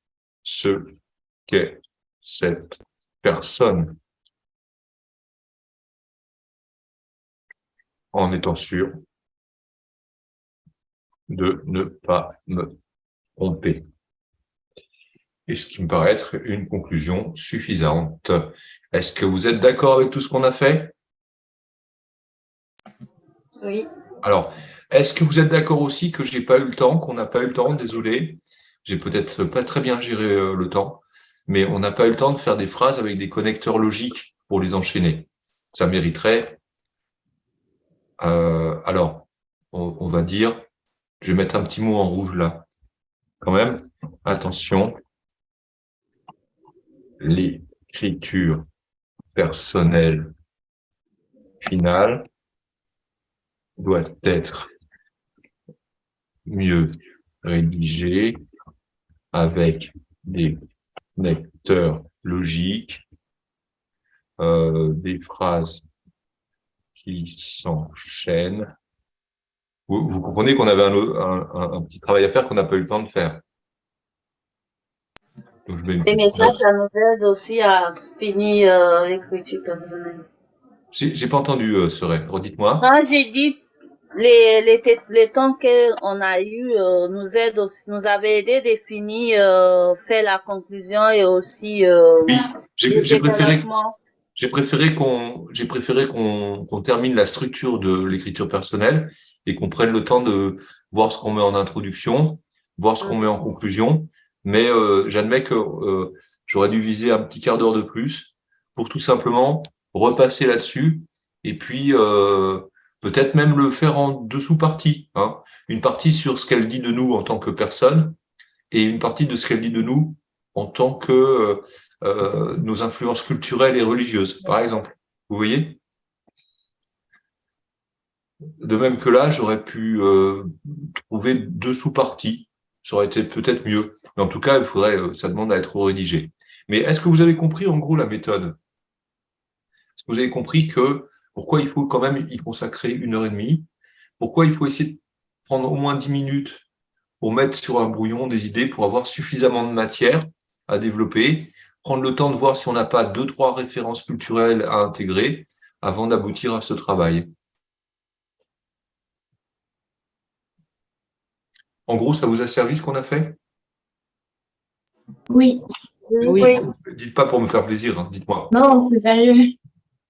ce qu'est cette personne, en étant sûr de ne pas me tromper. Et ce qui me paraît être une conclusion suffisante. Est-ce que vous êtes d'accord avec tout ce qu'on a fait? Oui. Alors, est-ce que vous êtes d'accord aussi que j'ai pas eu le temps, qu'on n'a pas eu le temps, désolé, j'ai peut-être pas très bien géré le temps, mais on n'a pas eu le temps de faire des phrases avec des connecteurs logiques pour les enchaîner. Ça mériterait. Alors, on va dire, je vais mettre un petit mot en rouge là, quand même. Attention, l'écriture personnelle finale doit être mieux rédigée avec des connecteurs logiques, des phrases qui s'enchaînent. Vous comprenez qu'on avait un petit travail à faire qu'on n'a pas eu le temps de faire. Donc, je mets une Et petite maintenant, note. ça nous aide aussi à finir l'écriture personnelle. J'ai pas entendu, Seray. Redites-moi. Non, j'ai dit les temps qu'on a eu nous aide aussi, nous avait aidé à définir, faire la conclusion et aussi Oui, le j'ai préféré développement. J'ai préféré qu'on termine la structure de l'écriture personnelle et qu'on prenne le temps de voir ce qu'on met en introduction, voir ce qu'on met en conclusion. Mais j'admets que j'aurais dû viser un petit quart d'heure de plus pour tout simplement repasser là-dessus et puis peut-être même le faire en deux sous-parties, hein. Une partie sur ce qu'elle dit de nous en tant que personne et une partie de ce qu'elle dit de nous en tant que nos influences culturelles et religieuses, par exemple. Vous voyez? De même que là, j'aurais pu trouver deux sous-parties. Ça aurait été peut-être mieux. Mais en tout cas, il faudrait, ça demande à être rédigé. Mais est-ce que vous avez compris en gros la méthode? Est-ce que vous avez compris que pourquoi il faut quand même y consacrer 1 heure et demie? Pourquoi il faut essayer de prendre au moins 10 minutes pour mettre sur un brouillon des idées, pour avoir suffisamment de matière à développer, prendre le temps de voir si on n'a pas 2-3 références culturelles à intégrer avant d'aboutir à ce travail. En gros, ça vous a servi ce qu'on a fait? Oui. Oui. Dites pas pour me faire plaisir, hein, dites-moi. Non, c'est sérieux.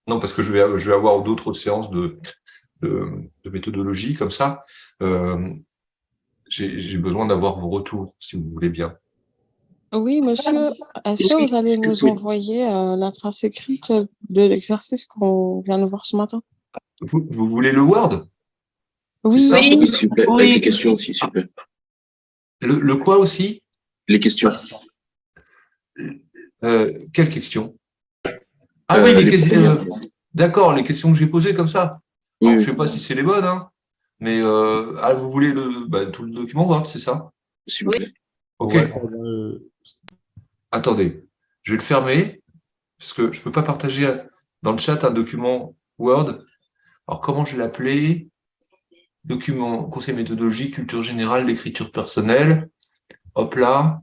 Non, parce que je vais avoir d'autres séances de méthodologie comme ça. J'ai besoin d'avoir vos retours, si vous voulez bien. Oui, monsieur, est-ce que vous allez nous envoyer la trace écrite de l'exercice qu'on vient de voir ce matin? Vous voulez le Word? Oui. C'est ça? Oui, s'il vous plaît. Oui. Avec les questions aussi, s'il vous plaît. Le quoi aussi? Les questions. Quelles questions? Ah oui, les questions. D'accord, les questions que j'ai posées comme ça. Oui, Alors, oui. je sais pas si c'est les bonnes, hein, mais vous voulez tout le document Word, c'est ça? S'il vous plaît. Ok. Ouais, Attendez, je vais le fermer parce que je peux pas partager dans le chat un document Word. Alors comment je vais l'appeler? Document conseil méthodologique, culture générale, l'écriture personnelle. Hop là.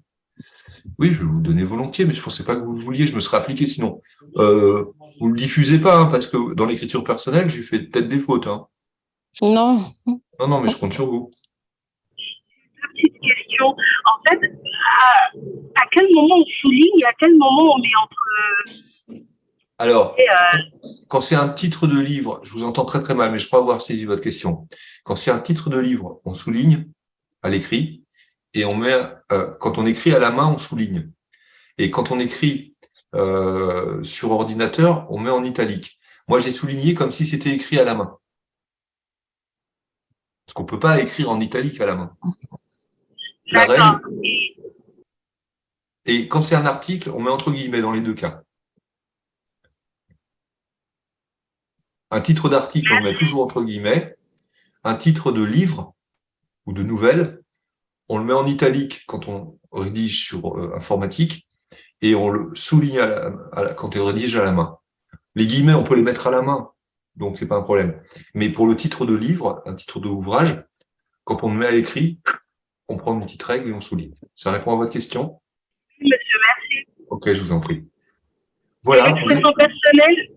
Oui, je vais vous le donner volontiers, mais je pensais pas que vous le vouliez. Je me serais appliqué sinon. Vous le diffusez pas, hein, parce que dans l'écriture personnelle, j'ai fait peut-être des fautes, hein. Non. Non, mais je compte sur vous. Petite question. question. En fait, à quel moment on souligne et à quel moment on met entre... Alors, quand c'est un titre de livre, je vous entends très très mal, mais je crois avoir saisi votre question. Quand c'est un titre de livre, on souligne à l'écrit et on met, quand on écrit à la main, on souligne. Et quand on écrit sur ordinateur, on met en italique. Moi, j'ai souligné comme si c'était écrit à la main. Parce qu'on ne peut pas écrire en italique à la main. La règle. Et quand c'est un article, on met entre guillemets dans les deux cas. Un titre d'article, on le met toujours entre guillemets. Un titre de livre ou de nouvelle, on le met en italique quand on rédige sur informatique et on le souligne quand on rédige à la main. Les guillemets, on peut les mettre à la main, donc c'est pas un problème. Mais pour le titre de livre, un titre d'ouvrage, quand on le met à l'écrit, on prend une petite règle et on souligne. Ça répond à votre question? Oui, monsieur, merci. Ok, je vous en prie. Voilà. L'expression personnelle,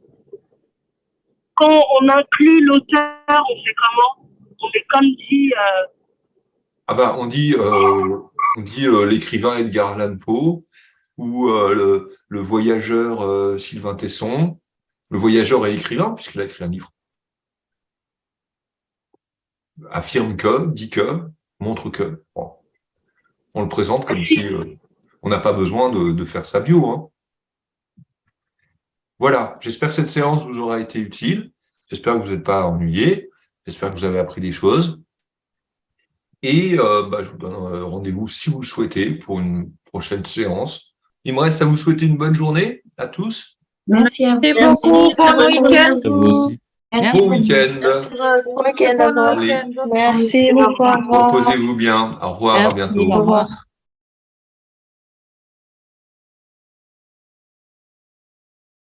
quand on inclut l'auteur, on fait comment? On fait comme si... on dit l'écrivain Edgar Allan Poe ou le voyageur Sylvain Tesson. Le voyageur est écrivain puisqu'il a écrit un livre. Affirme que, dit que, montre que. Bon. On le présente comme si on n'a pas besoin de faire sa bio. Hein. Voilà, j'espère que cette séance vous aura été utile. J'espère que vous n'êtes pas ennuyés. J'espère que vous avez appris des choses. Et je vous donne rendez-vous si vous le souhaitez pour une prochaine séance. Il me reste à vous souhaiter une bonne journée à tous. Merci beaucoup. Bon week-end. Bon week-end. Bon week-end à vous. Allez, Merci beaucoup. Au revoir. reposez-vous bien. Au revoir, à bientôt. Au revoir.